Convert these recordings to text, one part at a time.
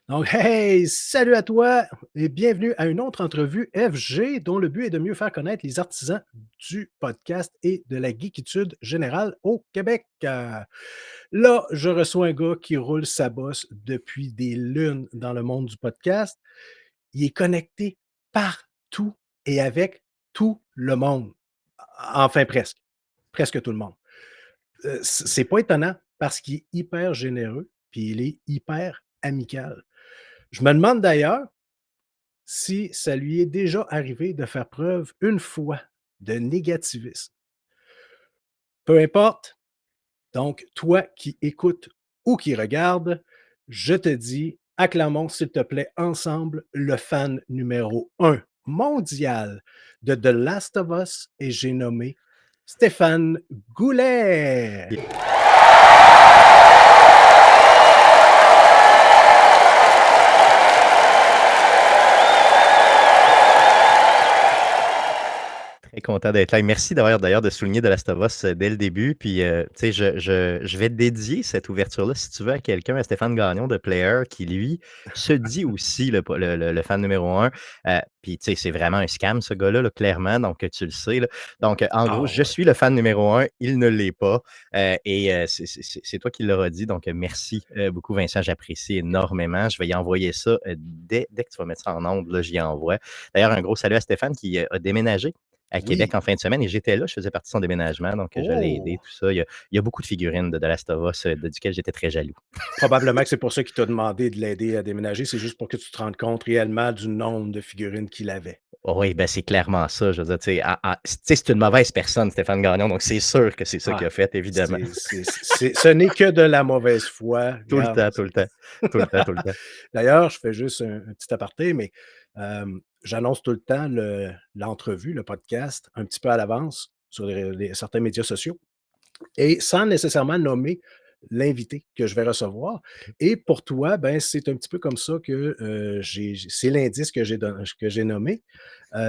Donc, hey, salut à toi et bienvenue à une autre entrevue FG dont le but est de mieux faire connaître les artisans du podcast et de la geekitude générale au Québec. Là, je reçois un gars qui roule sa bosse depuis des lunes dans le monde du podcast. Il est connecté partout et avec tout le monde. Enfin, presque. Presque tout le monde. C'est pas étonnant parce qu'il est hyper généreux puis il est hyper amical. Je me demande d'ailleurs si ça lui est déjà arrivé de faire preuve une fois de négativisme. Peu importe, donc toi qui écoutes ou qui regardes, je te dis, acclamons s'il te plaît ensemble le fan numéro un mondial de The Last of Us et j'ai nommé Stéphane Goulet. Très content d'être là. Et merci d'ailleurs de souligner de Last of Us dès le début. Puis, tu sais, je vais dédier cette ouverture-là, si tu veux, à quelqu'un, à Stéphane Gagnon de Player, qui lui se dit aussi le fan numéro un. Puis, tu sais, c'est vraiment un scam, ce gars-là, là, clairement. Donc, tu le sais. Là. Donc, en Ah gros, je ouais. suis le fan numéro un. Il ne l'est pas. C'est toi qui l'auras dit. Donc, merci beaucoup, Vincent. J'apprécie énormément. Je vais y envoyer ça dès que tu vas mettre ça en ondes. Là, j'y envoie. D'ailleurs, un gros salut à Stéphane qui a déménagé à Québec Oui. en fin de semaine et j'étais là, je faisais partie de son déménagement, donc je l'ai aidé, Oh! tout ça. Il y a beaucoup de figurines de Last of Us, duquel j'étais très jaloux. Probablement que c'est pour ça qu'il t'a demandé de l'aider à déménager, c'est juste pour que tu te rendes compte réellement du nombre de figurines qu'il avait. Oui, ben, c'est clairement ça, je veux dire, tu sais, c'est une mauvaise personne, Stéphane Gagnon, donc c'est sûr que c'est ça qu'il Ah, a fait, évidemment. ce n'est que de la mauvaise foi, Tout le regarde. temps, tout le temps, tout le temps, tout le temps. D'ailleurs, je fais juste un petit aparté, mais j'annonce tout le temps l'entrevue, le podcast, un petit peu à l'avance sur certains médias sociaux et sans nécessairement nommer l'invité que je vais recevoir. OK. Et pour toi, ben, c'est un petit peu comme ça que c'est l'indice que j'ai nommé.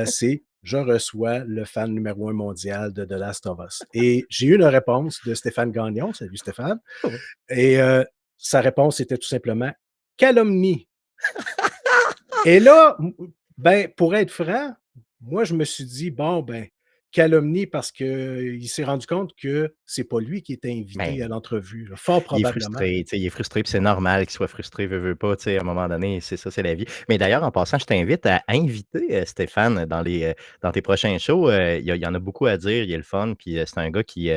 C'est je reçois le fan numéro un mondial de The Last of Us. Et j'ai eu une réponse de Stéphane Gagnon. Salut Stéphane. Ouais. Et sa réponse était tout simplement calomnie. Et là, ben, pour être franc, moi, je me suis dit, bon, ben, calomnie parce qu'il s'est rendu compte que c'est pas lui qui était invité à Ben, l'entrevue, là, fort il est probablement. frustré, tu sais, il est frustré, puis c'est normal qu'il soit frustré, veut pas, tu sais, à un moment donné, c'est ça, c'est la vie. Mais d'ailleurs, en passant, je t'invite à inviter, Stéphane dans tes prochains shows, il y en a beaucoup à dire, il est le fun, puis, c'est un gars qui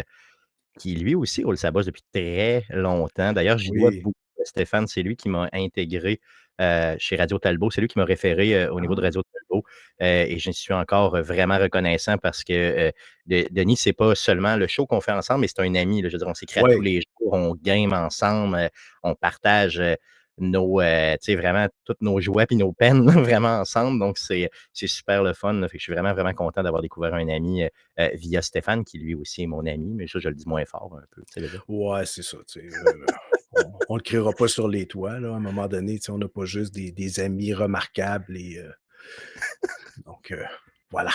lui aussi roule sa bosse depuis très longtemps. D'ailleurs, j'y dois Oui. beaucoup à Stéphane, c'est lui qui m'a intégré, chez Radio Talbot. C'est lui qui m'a référé, au niveau de Ah, Radio Talbot, et je suis encore vraiment reconnaissant parce que, Denis, c'est pas seulement le show qu'on fait ensemble, mais c'est un ami, là. Je veux dire, on s'écrit à tous ouais. les jours, on game ensemble, on partage, tu sais, vraiment toutes nos joies puis nos peines, vraiment ensemble. Donc c'est super le fun, là. Fait que je suis vraiment, vraiment content d'avoir découvert un ami, via Stéphane, qui lui aussi est mon ami, mais ça, je le dis moins fort un peu, tu sais, là. Ouais, c'est ça, tu sais, on le criera pas sur les toits, là, à un moment donné, tu sais, on n'a pas juste des amis remarquables et donc voilà.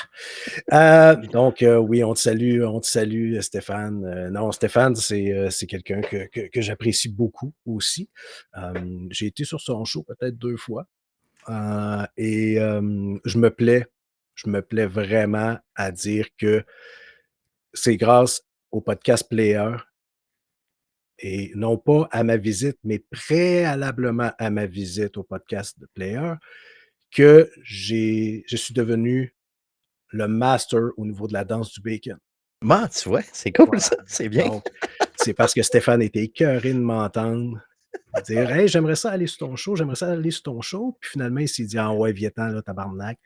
Donc oui, on te salue, Stéphane. Non, Stéphane, c'est quelqu'un que j'apprécie beaucoup aussi. J'ai été sur son show peut-être 2 fois, et je me plais vraiment à dire que c'est grâce au podcast Player et non pas à ma visite, mais préalablement à ma visite au podcast de Player que je suis devenu le master au niveau de la danse du bacon. Bon, tu vois, c'est cool Voilà. ça, c'est bien. Donc, c'est parce que Stéphane était écœuré de m'entendre dire: «Hey, j'aimerais ça aller sur ton show, j'aimerais ça aller sur ton show». Puis finalement, il s'est dit: «Ah ouais, viens-t'en là, tabarnak».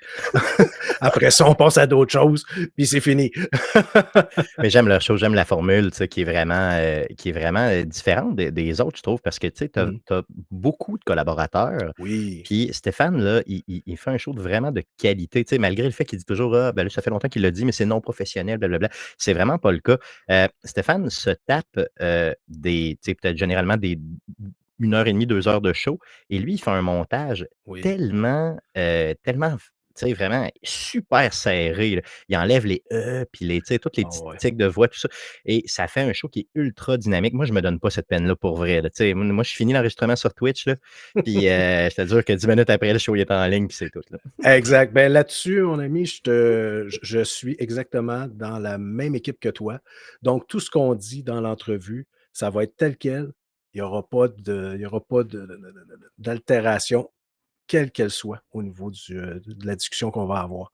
Après ça, on passe à d'autres choses, puis c'est fini. Mais j'aime leur chose, j'aime la formule, tu sais, qui est vraiment, différente des autres, je trouve, parce que, tu sais, tu Mmh. as beaucoup de collaborateurs. Oui, Puis Stéphane, là, il fait un show de vraiment de qualité, tu sais, malgré le fait qu'il dit toujours: «Ah, ben là, ça fait longtemps qu'il l'a dit, mais c'est non professionnel, blablabla». C'est vraiment pas le cas. Stéphane se tape, tu sais, peut-être généralement des 1 heure et demie, 2 heures de show et lui, il fait un montage oui. tellement tu sais, vraiment super serré, là. Il enlève les «e» puis les tu sais, toutes les Ah petites ouais. tics de voix, tout ça et ça fait un show qui est ultra dynamique. Moi, je me donne pas cette peine-là pour vrai, là. Tu sais, moi, je finis l'enregistrement sur Twitch, là, puis je te jure que 10 minutes après, le show il est en ligne, puis c'est tout, là. Exact. Ben, là-dessus, mon ami, je suis exactement dans la même équipe que toi. Donc tout ce qu'on dit dans l'entrevue, ça va être tel quel. Il y aura pas d'altération, quelle qu'elle soit, au niveau de la discussion qu'on va avoir.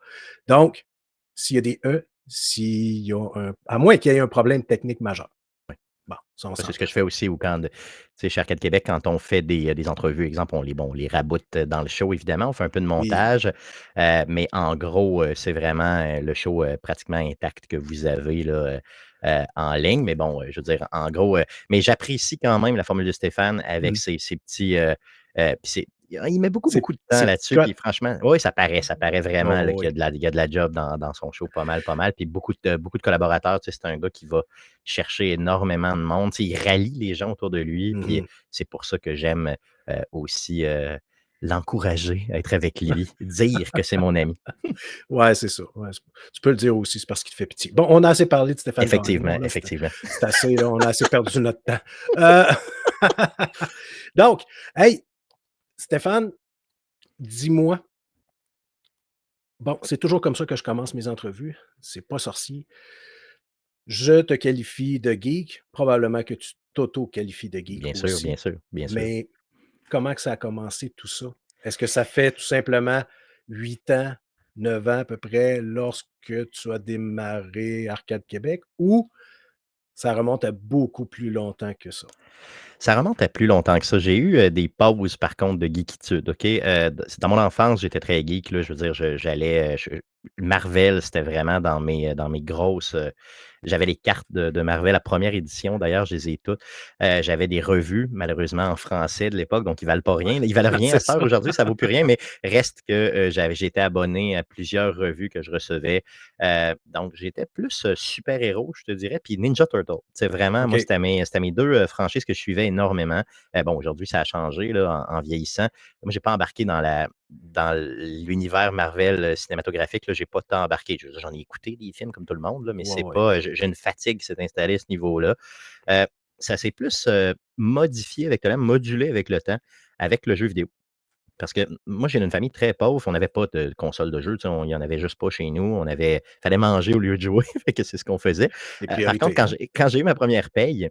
Donc, s'il y a des «e», s'il y a un à moins qu'il y ait un problème technique majeur. Bon, ça, on Ça, c'est ce que s'entend. je fais aussi ou quand tu sais, chez Arcade Québec, quand on fait des entrevues, exemple, on les raboute dans le show, évidemment, on fait un peu de Oui. montage, mais en gros, c'est vraiment, le show, pratiquement intact que vous avez là, en ligne. Mais bon, je veux dire, en gros, mais j'apprécie quand même la formule de Stéphane avec Mmh. ses petits, puis c'est il met beaucoup, C'est beaucoup de temps c'est là-dessus, cut. puis franchement oui, ça paraît vraiment là, Oh qu'il y a oui. de la job dans son show, pas mal, pas mal, puis beaucoup de collaborateurs. Tu sais, c'est un gars qui va chercher énormément de monde. Tu sais, il rallie les gens autour de lui, puis Mmh. c'est pour ça que j'aime, aussi, l'encourager à être avec lui, dire que c'est mon ami. Ouais, c'est ça. Ouais, tu peux le dire aussi, c'est parce qu'il te fait pitié. Bon, on a assez parlé de Stéphane Gagnon, Effectivement, là, effectivement. c'est assez, là, on a assez perdu notre temps. Heu, donc, hey, Stéphane, dis-moi, bon, c'est toujours comme ça que je commence mes entrevues, c'est pas sorcier. Je te qualifie de geek, probablement que tu t'auto-qualifies de geek Bien sûr, bien aussi, sûr, bien sûr. mais comment que ça a commencé tout ça? Est-ce que ça fait tout simplement 8 ans, 9 ans à peu près lorsque tu as démarré Arcade Québec ou ça remonte à beaucoup plus longtemps que ça? Ça remonte à plus longtemps que ça. J'ai eu, des pauses par contre de geekitude, OK? Dans mon enfance, j'étais très geek, là. Je veux dire, j'allais, Marvel, c'était vraiment dans mes grosses, j'avais les cartes de Marvel, la première édition d'ailleurs, je les ai toutes. J'avais des revues, malheureusement en français de l'époque, donc ils valent pas rien. Ils valent rien à C'est cette heure ça. aujourd'hui, ça vaut plus rien, mais reste que, j'étais abonné à plusieurs revues que je recevais. Donc j'étais plus, super-héros, je te dirais, puis Ninja Turtle. C'est vraiment, moi, OK. c'était mes 2 franchises que je suivais énormément. Bon, aujourd'hui, ça a changé là, en vieillissant. Moi, j'ai pas embarqué dans l'univers Marvel, cinématographique, là, j'ai pas tant embarqué. J'en ai écouté des films comme tout le monde, là, mais Ouais, c'est ouais. pas, j'ai une fatigue qui s'est installée à ce niveau-là. Heu, Ça s'est plus, modifié avec le temps, modulé avec le temps, avec le jeu vidéo. Parce que moi, j'ai une famille très pauvre, on n'avait pas de console de jeu, tu sais, il y en avait juste pas chez nous. Fallait manger au lieu de jouer, fait que c'est ce qu'on faisait. Les Par contre, priorités, hein? quand j'ai eu ma première paye,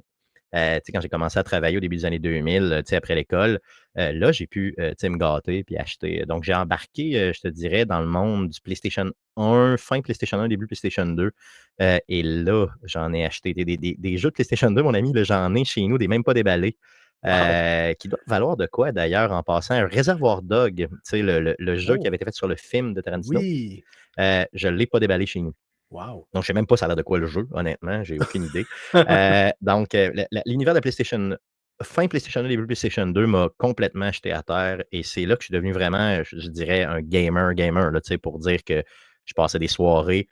tu sais, quand j'ai commencé à travailler au début des années 2000, tu sais, après l'école, là, j'ai pu, tu sais, me gâter puis acheter. Donc j'ai embarqué, je te dirais, dans le monde du PlayStation 1, fin PlayStation 1, début PlayStation 2, et là, j'en ai acheté des jeux de PlayStation 2, mon ami, là, j'en ai chez nous, des même pas déballés, Wow! qui doivent valoir de quoi d'ailleurs en passant? Un Reservoir Dog, tu sais, le jeu qui Oh! avait été fait sur le film de Tarantino, Oui! je l'ai pas déballé chez nous. Wow! Donc, je sais même pas ça a l'air de quoi le jeu, honnêtement, j'ai aucune idée. Donc, l'univers de PlayStation fin PlayStation 1, début PlayStation 2 m'a complètement jeté à terre et c'est là que je suis devenu vraiment, je dirais un gamer, là, tu sais, pour dire que je passais des soirées.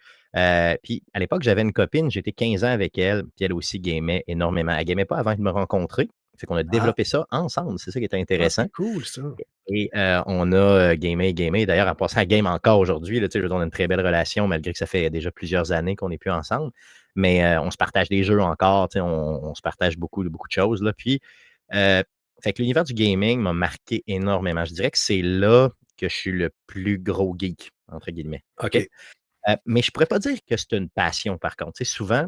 Puis à l'époque, j'avais une copine, j'étais 15 ans avec elle, puis elle aussi gamait énormément. Elle gamait pas avant de me rencontrer, fait qu'on a Ah! développé ça ensemble, c'est ça qui était Ah, intéressant. c'est cool ça! Et on a, gamé. D'ailleurs, en passant, elle game encore aujourd'hui, là, tu sais, je veux dire, on a une très belle relation malgré que ça fait déjà plusieurs années qu'on n'est plus ensemble. Mais, on se partage des jeux encore, tu sais, on se partage beaucoup de choses, là. Puis, fait que l'univers du gaming m'a marqué énormément. Je dirais que c'est là que je suis le plus gros «geek» entre guillemets, OK? OK. Mais je pourrais pas dire que c'est une passion par contre. Tu sais, souvent,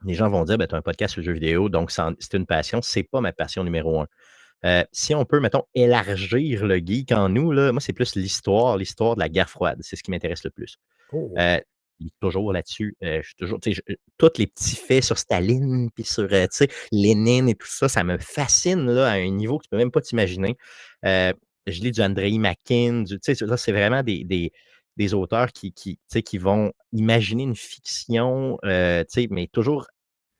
les gens vont dire: «Ben, tu as un podcast sur le jeu vidéo, donc c'est une passion». C'est pas ma passion numéro un. Si on peut, mettons, élargir le geek en nous, là, moi, c'est plus l'histoire de la guerre froide. C'est ce qui m'intéresse le plus. Oh! Heu, je lis toujours là-dessus, je suis toujours tu sais, tous les petits faits sur Staline, puis sur, tu sais, Lénine et tout ça, ça me fascine, là, à un niveau que tu peux même pas t'imaginer. Heu, je lis du Andrei Makin, tu sais, là, c'est vraiment des auteurs tu sais, qui vont imaginer une fiction, tu sais, mais toujours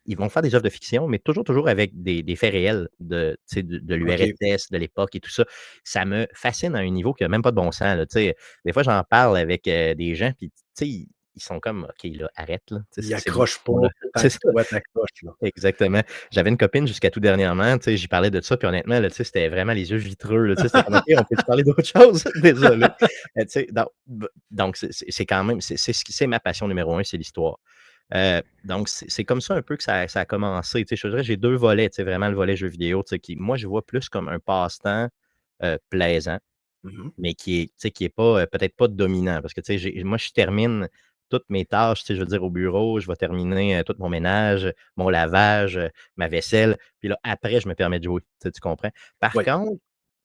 ils vont faire des œuvres de fiction, mais toujours avec des faits réels tu sais, de OK. l'URSS, de l'époque et tout ça. Ça me fascine à un niveau qui a même pas de bon sens, là, tu sais. Des fois, j'en parle avec, des gens, puis tu sais, ils sont comme: «OK, là, arrête, là, tu sais, Il c'est beaucoup accroche trop, pas. là». temps C'est que ça. toi t'accroches, là. Exactement. J'avais une copine jusqu'à tout dernièrement, tu sais, j'y parlais de ça, puis honnêtement, là, tu sais, c'était vraiment les yeux vitreux, là, tu sais, c'était comme: «OK, on peut-tu parler d'autre chose? Désolé». Tu sais, donc c'est quand même c'est ce qui c'est ma passion numéro un, c'est l'histoire. Donc c'est comme ça un peu que ça a commencé, tu sais, je te dirais, j'ai 2 volets, tu sais, vraiment le volet jeux vidéo, tu sais, qui moi, je vois plus comme un passe-temps, plaisant. Mmh. Mais qui est, tu sais, qui est pas, peut-être pas dominant parce que, tu sais, moi, je termine toutes mes tâches, tu sais, je veux dire au bureau, je vais terminer, tout mon ménage, mon lavage, ma vaisselle, puis là, après, je me permets de jouer, tu comprends? Par Oui, contre,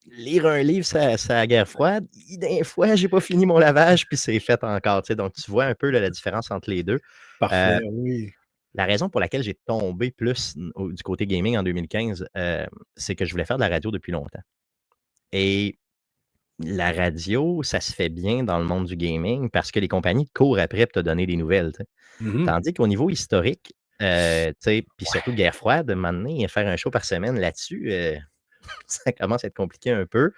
lire un livre, ça la guerre froide, des fois, j'ai pas fini mon lavage, puis c'est fait encore, tu sais? Donc tu vois un peu, là, la différence entre les 2. Heu, parfait, oui. la raison pour laquelle j'ai tombé plus, du côté gaming en 2015, c'est que je voulais faire de la radio depuis longtemps et la radio, ça se fait bien dans le monde du gaming parce que les compagnies courent après pour te donner des nouvelles, tu sais. Mmh. Tandis qu'au niveau historique, tu sais, puis surtout Ouais, guerre froide, à un moment donné, faire un show par semaine là-dessus, ça commence à être compliqué un peu.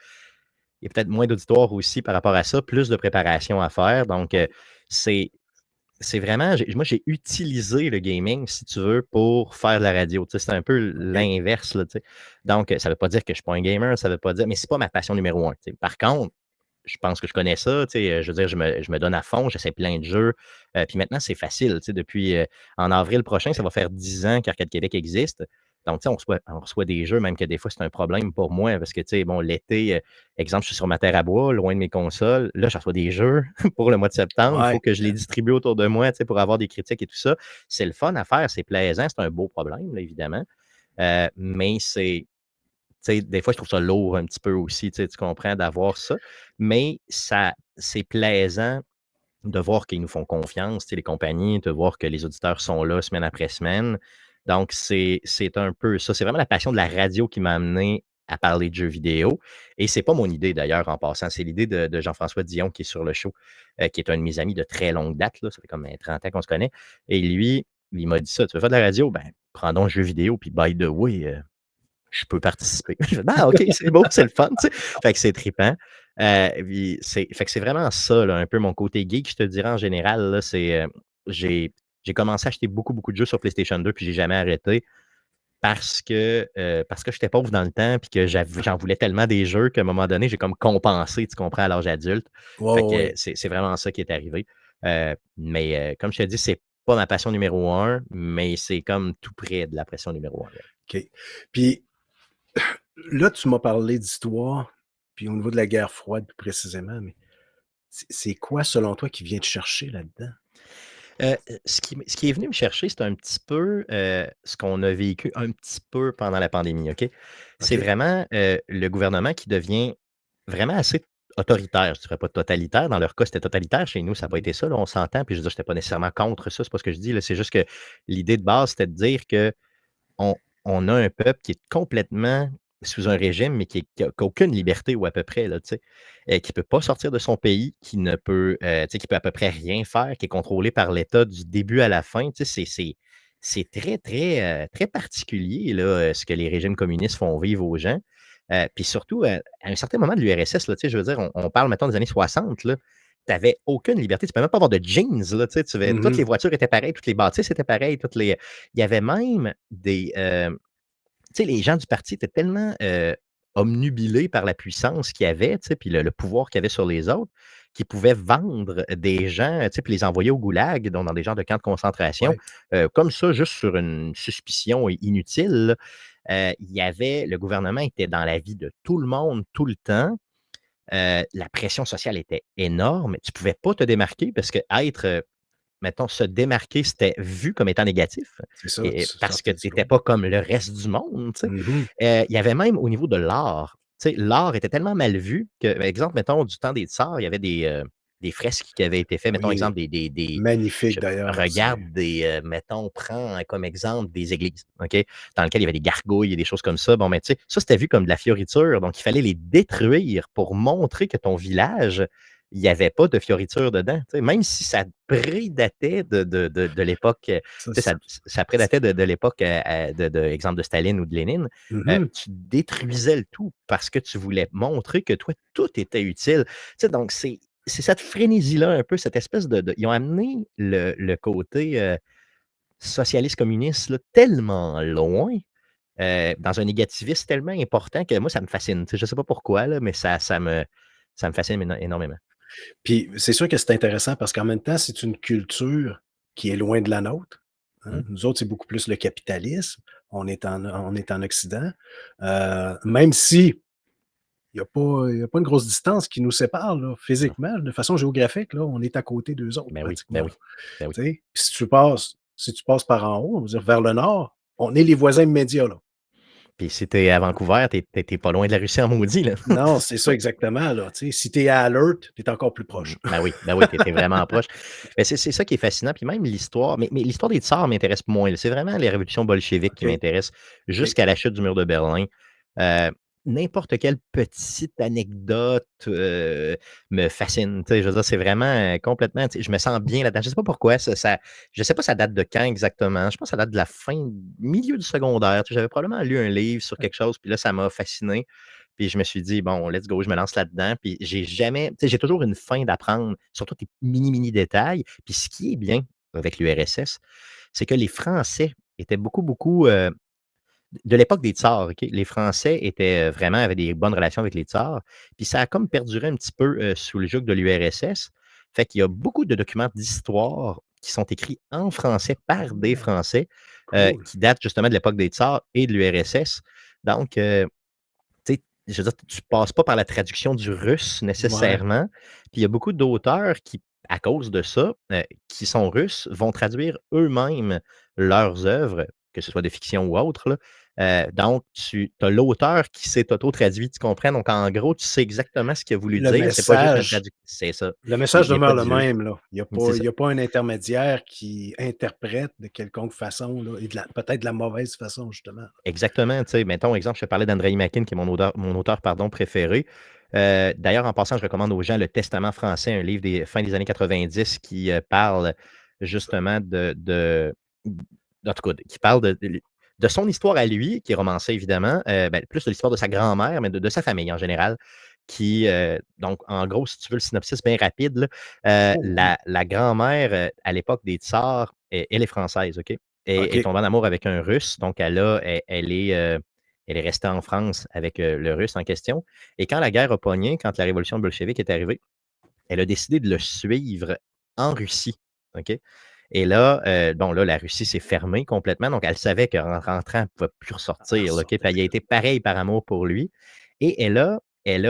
Il y a peut-être moins d'auditoire aussi par rapport à ça, plus de préparation à faire. Donc, c'est c'est vraiment moi, j'ai utilisé le gaming, si tu veux, pour faire de la radio. Tu sais, c'est un peu OK. l'inverse, là, tu sais. Donc, ça ne veut pas dire que je ne suis pas un gamer, ça veut pas dire mais c'est pas ma passion numéro un, tu sais. Par contre, je pense que je connais ça, tu sais, je veux dire, je me donne à fond, j'essaie plein de jeux, puis maintenant c'est facile, tu sais, depuis, en avril prochain, ça va faire 10 ans qu'Arcade Québec existe. Donc, tu sais, on reçoit des jeux, même que des fois c'est un problème pour moi parce que, tu sais, bon, l'été, exemple, je suis sur ma terre à bois, loin de mes consoles, là, je reçois des jeux pour le mois de septembre, il faut Ouais, que je les distribue autour de moi, tu sais, pour avoir des critiques et tout ça. C'est le fun à faire, c'est plaisant, c'est un beau problème, là, évidemment, mais c'est tu sais, des fois, je trouve ça lourd un petit peu aussi, tu sais, tu comprends, d'avoir ça, mais c'est plaisant de voir qu'ils nous font confiance, tu sais, les compagnies, de voir que les auditeurs sont là semaine après semaine. Donc c'est un peu ça. C'est vraiment la passion de la radio qui m'a amené à parler de jeux vidéo et c'est pas mon idée d'ailleurs en passant, c'est l'idée de Jean-François Dion qui est sur le show, qui est un de mes amis de très longue date, là, ça fait comme, 30 ans qu'on se connaît et lui, il m'a dit ça: «Tu veux faire de la radio? Ben, prends donc jeux vidéo puis by the way, je peux participer. Je fais: «Ah OK, c'est beau, c'est le fun», tu sais? Fait que c'est trippant. Puis fait que c'est vraiment ça, là, un peu mon côté geek, je te dirais en général, là, c'est, j'ai j'ai commencé à acheter beaucoup, beaucoup de jeux sur PlayStation 2 puis j'ai jamais arrêté parce que j'étais pauvre dans le temps puis que j'en voulais tellement des jeux qu'à un moment donné, j'ai comme compensé, tu comprends, à l'âge adulte. ouais, Fait ouais, que ouais. c'est vraiment ça qui est arrivé. Mais comme je te dis, c'est pas ma passion numéro un, mais c'est comme tout près de la passion numéro un. OK. Puis là, tu m'as parlé d'histoire, puis au niveau de la guerre froide plus précisément, mais c'est quoi selon toi qui vient te chercher là-dedans? Ce qui est venu me chercher, c'est un petit peu, ce qu'on a vécu un petit peu pendant la pandémie, OK? C'est OK. vraiment, le gouvernement qui devient vraiment assez autoritaire. Je dirais pas totalitaire. Dans leur cas, c'était totalitaire. Chez nous, ça n'a pas Mmh. été ça, là, on s'entend. Puis je veux dire, j'étais pas nécessairement contre ça, c'est pas ce que je dis, là. C'est juste que l'idée de base, c'était de dire que on on a un peuple qui est complètement sous un régime, mais qui a aucune liberté ou à peu près, là, tu sais, qui peut pas sortir de son pays, qui ne peut, tu sais, qui peut à peu près rien faire, qui est contrôlé par l'État du début à la fin. Tu sais, c'est très, très, très particulier, là, ce que les régimes communistes font vivre aux gens. Puis surtout, à un certain moment de l'URSS, là, tu sais, je veux dire, on parle, mettons, des années 60, là, tu avais aucune liberté. Tu ne peux même pas avoir de jeans, là, tu sais, toutes Mmh. les voitures étaient pareilles, toutes les bâtisses étaient pareilles, toutes les il y avait même des, tu sais, les gens du parti étaient tellement, obnubilés par la puissance qu'il y avait, tu sais, puis le pouvoir qu'il y avait sur les autres, qu'ils pouvaient vendre des gens, tu sais, puis les envoyer au goulag, donc dans des genres de camps de concentration, Ouais. comme ça, juste sur une suspicion inutile, là. Il y avait le gouvernement était dans la vie de tout le monde, tout le temps. La pression sociale était énorme. Tu pouvais pas te démarquer parce qu'être, mettons, se démarquer, c'était vu comme étant négatif C'est ça, et tu parce que sortais tu du étais lot. pas comme le reste du monde, tu sais. Mmh. Il y avait même au niveau de l'art, tu sais, l'art était tellement mal vu que, par exemple, mettons, du temps des tsars, il y avait des fresques qui avaient été faites. Mettons Oui, exemple magnifique je d'ailleurs, c'est regarde mettons, prends comme exemple des églises, OK? Dans lesquelles il y avait des gargouilles et des choses comme ça. Bon, mais tu sais, ça, c'était vu comme de la fioriture, donc il fallait les détruire pour montrer que ton village, il y avait pas de fioriture dedans, tu sais. Même si ça prédatait de l'époque, tu ça sais, ça c'est ça prédatait de l'époque, exemple de Staline ou de Lénine, mmh. tu détruisais le tout parce que tu voulais montrer que toi, tout était utile. Tu sais, donc c'est cette frénésie-là un peu, cette espèce ils ont amené le côté, socialiste communiste, là, tellement loin, dans un négativisme tellement important que moi, ça me fascine. Tu sais, je sais pas pourquoi, là, mais ça me fascine énormément. Puis c'est sûr que c'est intéressant parce qu'en même temps, c'est une culture qui est loin de la nôtre, hein. Mmh. Nous autres, c'est beaucoup plus le capitalisme. On est en Occident. Même si il y a pas une grosse distance qui nous sépare là, Non. physiquement, de façon géographique, là, on est à côté d'eux autres Ben oui, ben pratiquement, oui, ben oui. tu sais? Puis si tu passes par en haut, on va dire vers le nord, on est les voisins immédiats, là. Puis si tu es à Vancouver, tu es pas loin de la Russie en maudit, là. Non, c'est ça exactement, là, tu sais? Si tu es à Alert, tu es encore plus Mmh. proche. Ben oui, tu étais vraiment proche. Mais c'est ça qui est fascinant, puis même l'histoire, mais l'histoire des tsars m'intéresse moins, là. C'est vraiment les révolutions bolchéviques qui OK, m'intéressent, OK. jusqu'à la chute du mur de Berlin. Heu, N'importe quelle petite anecdote, me fascine, tu sais? Je veux dire, c'est vraiment, complètement, tu sais, je me sens bien là-dedans. Je sais pas pourquoi, je sais pas ça date de quand exactement. Je pense que ça date de la fin milieu du secondaire. Tu sais, j'avais probablement lu un livre sur quelque chose, puis là, ça m'a fasciné. Puis je me suis dit: «Bon, let's go, je me lance là-dedans». Puis j'ai jamais, tu sais, j'ai toujours une faim d'apprendre, surtout des mini détails. Puis ce qui est bien avec l'URSS, c'est que les Français étaient beaucoup, beaucoup, de l'époque des tsars, OK? Les Français étaient, vraiment avaient des bonnes relations avec les tsars. Puis ça a comme perduré un petit peu, sous le joug de l'URSS. Fait qu'il y a beaucoup de documents d'histoire qui sont écrits en français par des Ah, Français, cool. qui datent justement de l'époque des tsars et de l'URSS. Donc, tu sais, je veux dire, tu passes pas par la traduction du russe Ouais. nécessairement. Puis il y a beaucoup d'auteurs qui, à cause de ça, qui sont russes, vont traduire eux-mêmes leurs œuvres, que ce soit de fiction ou autre, là. Donc tu as l'auteur qui s'est auto-traduit, tu comprends? Donc en gros, tu sais exactement ce qu'il a voulu Le dire. C'est pas juste un message traduc c'est ça. le Il message y a pas demeure le Dieu. même, là. Il y a C'est pas il ça. y a pas un intermédiaire qui interprète de quelconque façon, là et peut-être de la mauvaise façon, justement. Exactement, tu sais, mettons, exemple, je te parlais d'Andrei Makin, qui est mon auteur, pardon, préféré. D'ailleurs, en passant, je recommande aux gens Le Testament français, un livre des fin des années 90 qui, parle justement en tout cas, qui parle de son histoire à lui, qui est romancée évidemment, ben, plus de l'histoire de sa grand-mère, mais de sa famille en général, qui, donc en gros, si tu veux le synopsis bien rapide là, Oh oui. la grand-mère, à l'époque des tsars, elle est française, OK? Et est OK. tombée en amour avec un Russe, donc elle est restée en France avec, le Russe en question. Et quand la guerre a pogné, quand la révolution bolchevique est arrivée, elle a décidé de le suivre en Russie, OK? Et là, bon, là, la Russie s'est fermée complètement, donc elle savait qu'en rentrant, elle ne pouvait plus Ah, ressortir, là, OK? Puis sortait elle y a plus. été pareil par amour pour lui. Et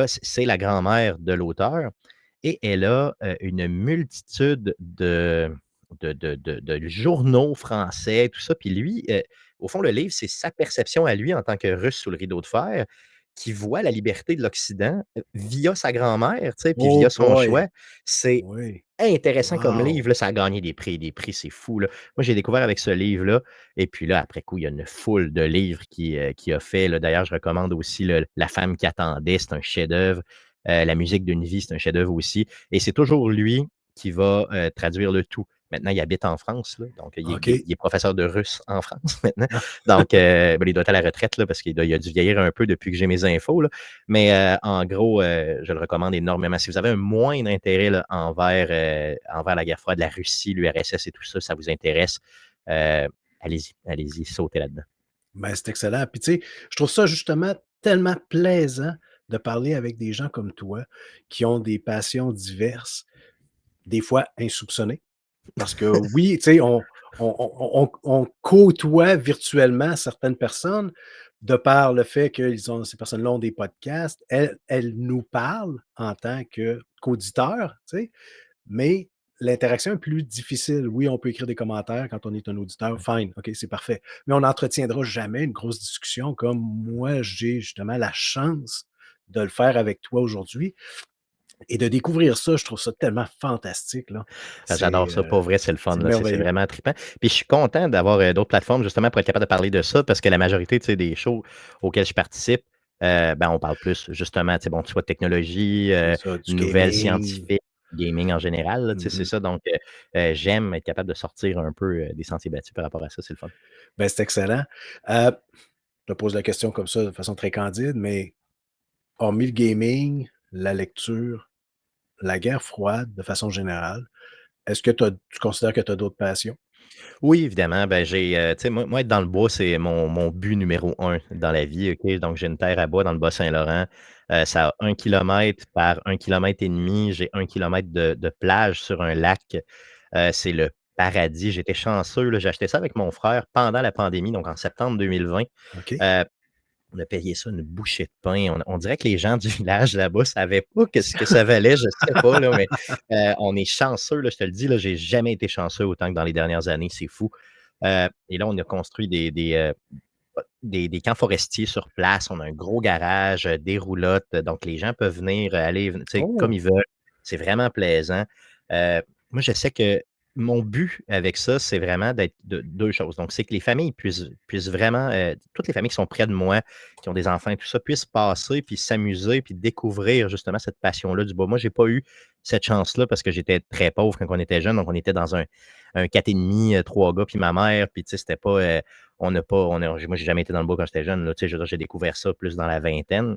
c'est la grand-mère de l'auteur, et elle a, une multitude de journaux français, tout ça. Puis lui, au fond, le livre, c'est sa perception à lui en tant que Russe sous le rideau de fer, qui voit la liberté de l'Occident, via sa grand-mère, tu sais, puis Oh via son boy! choix. C'est Oui. intéressant comme Wow! livre, là, ça a gagné des prix, c'est fou, là. Moi, j'ai découvert avec ce livre-là, et puis là, après coup, il y a une foule de livres qu'il a fait, là. D'ailleurs, je recommande aussi le La femme qui attendait, c'est un chef-d'œuvre. La musique d'une vie, c'est un chef-d'œuvre aussi, et c'est toujours lui qui va, traduire le tout. Maintenant, il habite en France, là, donc OK. il est professeur de russe en France maintenant. Ah, Donc, ben, il doit être à la retraite, là, parce qu'il a dû vieillir un peu depuis que j'ai mes infos, là. Mais, en gros, je le recommande énormément. Si vous avez un moindre intérêt là, envers la guerre froide, la Russie, l'URSS et tout ça, ça vous intéresse, heu, allez-y, allez-y, sautez là-dedans. ben, c'est excellent. Puis tu sais, je trouve ça justement tellement plaisant de parler avec des gens comme toi qui ont des passions diverses, des fois insoupçonnées. Parce que oui, tu sais, on côtoie virtuellement certaines personnes de par le fait que ces personnes-là ont des podcasts. Elles nous parlent en tant qu'auditeurs, tu sais, mais l'interaction est plus difficile. Oui, on peut écrire des commentaires quand on est un auditeur, fine, OK, c'est parfait. Mais on n'entretiendra jamais une grosse discussion comme moi, j'ai justement la chance de le faire avec toi aujourd'hui et de découvrir ça, je trouve ça tellement fantastique, là. Ah, j'adore ça, pour vrai, c'est le fun, C'est là, c'est merveilleux. vraiment trippant. Puis je suis content d'avoir, d'autres plateformes justement pour être capable de parler de ça, parce que la majorité, tu sais, des shows auxquels je participe, ben, on parle plus justement, tu sais, bon, soit de technologie, C'est ça, du nouvelles gaming. scientifiques, gaming en général, là, tu sais, c'est Mmh. ça. Donc, j'aime être capable de sortir un peu, des sentiers battus par rapport à ça, c'est le fun. Ben, c'est excellent. Je te pose la question comme ça de façon très candide, mais hormis le gaming, la lecture, la guerre froide de façon générale, est-ce que tu considères que tu as d'autres passions? Oui, évidemment, ben, tu sais, moi, être dans le bois, c'est mon but numéro un dans la vie, OK? Donc j'ai une terre à bois dans le Bas-Saint-Laurent, ça a 1 kilomètre par 1,5 kilomètre. J'ai 1 kilomètre de plage sur un lac, c'est le paradis. J'étais chanceux, là, j'ai acheté ça avec mon frère pendant la pandémie, donc en septembre 2020. OK. On a payé ça une bouchée de pain. On dirait que les gens du village là-bas savaient pas ce que ça valait, je sais pas là, mais, on est chanceux là, je te le dis là, j'ai jamais été chanceux autant que dans les dernières années, c'est fou. Et là, on a construit des camps forestiers sur place. On a un gros garage, des roulottes, donc les gens peuvent venir, aller, tu sais, comme Oh! ils veulent. C'est vraiment plaisant. Moi, je sais que mon but avec ça, c'est vraiment d'être de 2 choses. Donc, c'est que les familles puissent vraiment, toutes les familles qui sont près de moi, qui ont des enfants et tout ça, puissent passer, puis s'amuser, puis découvrir justement cette passion-là du bois. Moi, j'ai pas eu cette chance-là parce que j'étais très pauvre quand on était jeune, donc on était dans un 4,5, 3 gars, puis ma mère, puis tu sais, c'était pas, on n'a pas on a moi, j'ai jamais été dans le bois quand j'étais jeune, là, tu sais, je veux dire, j'ai découvert ça plus dans la vingtaine.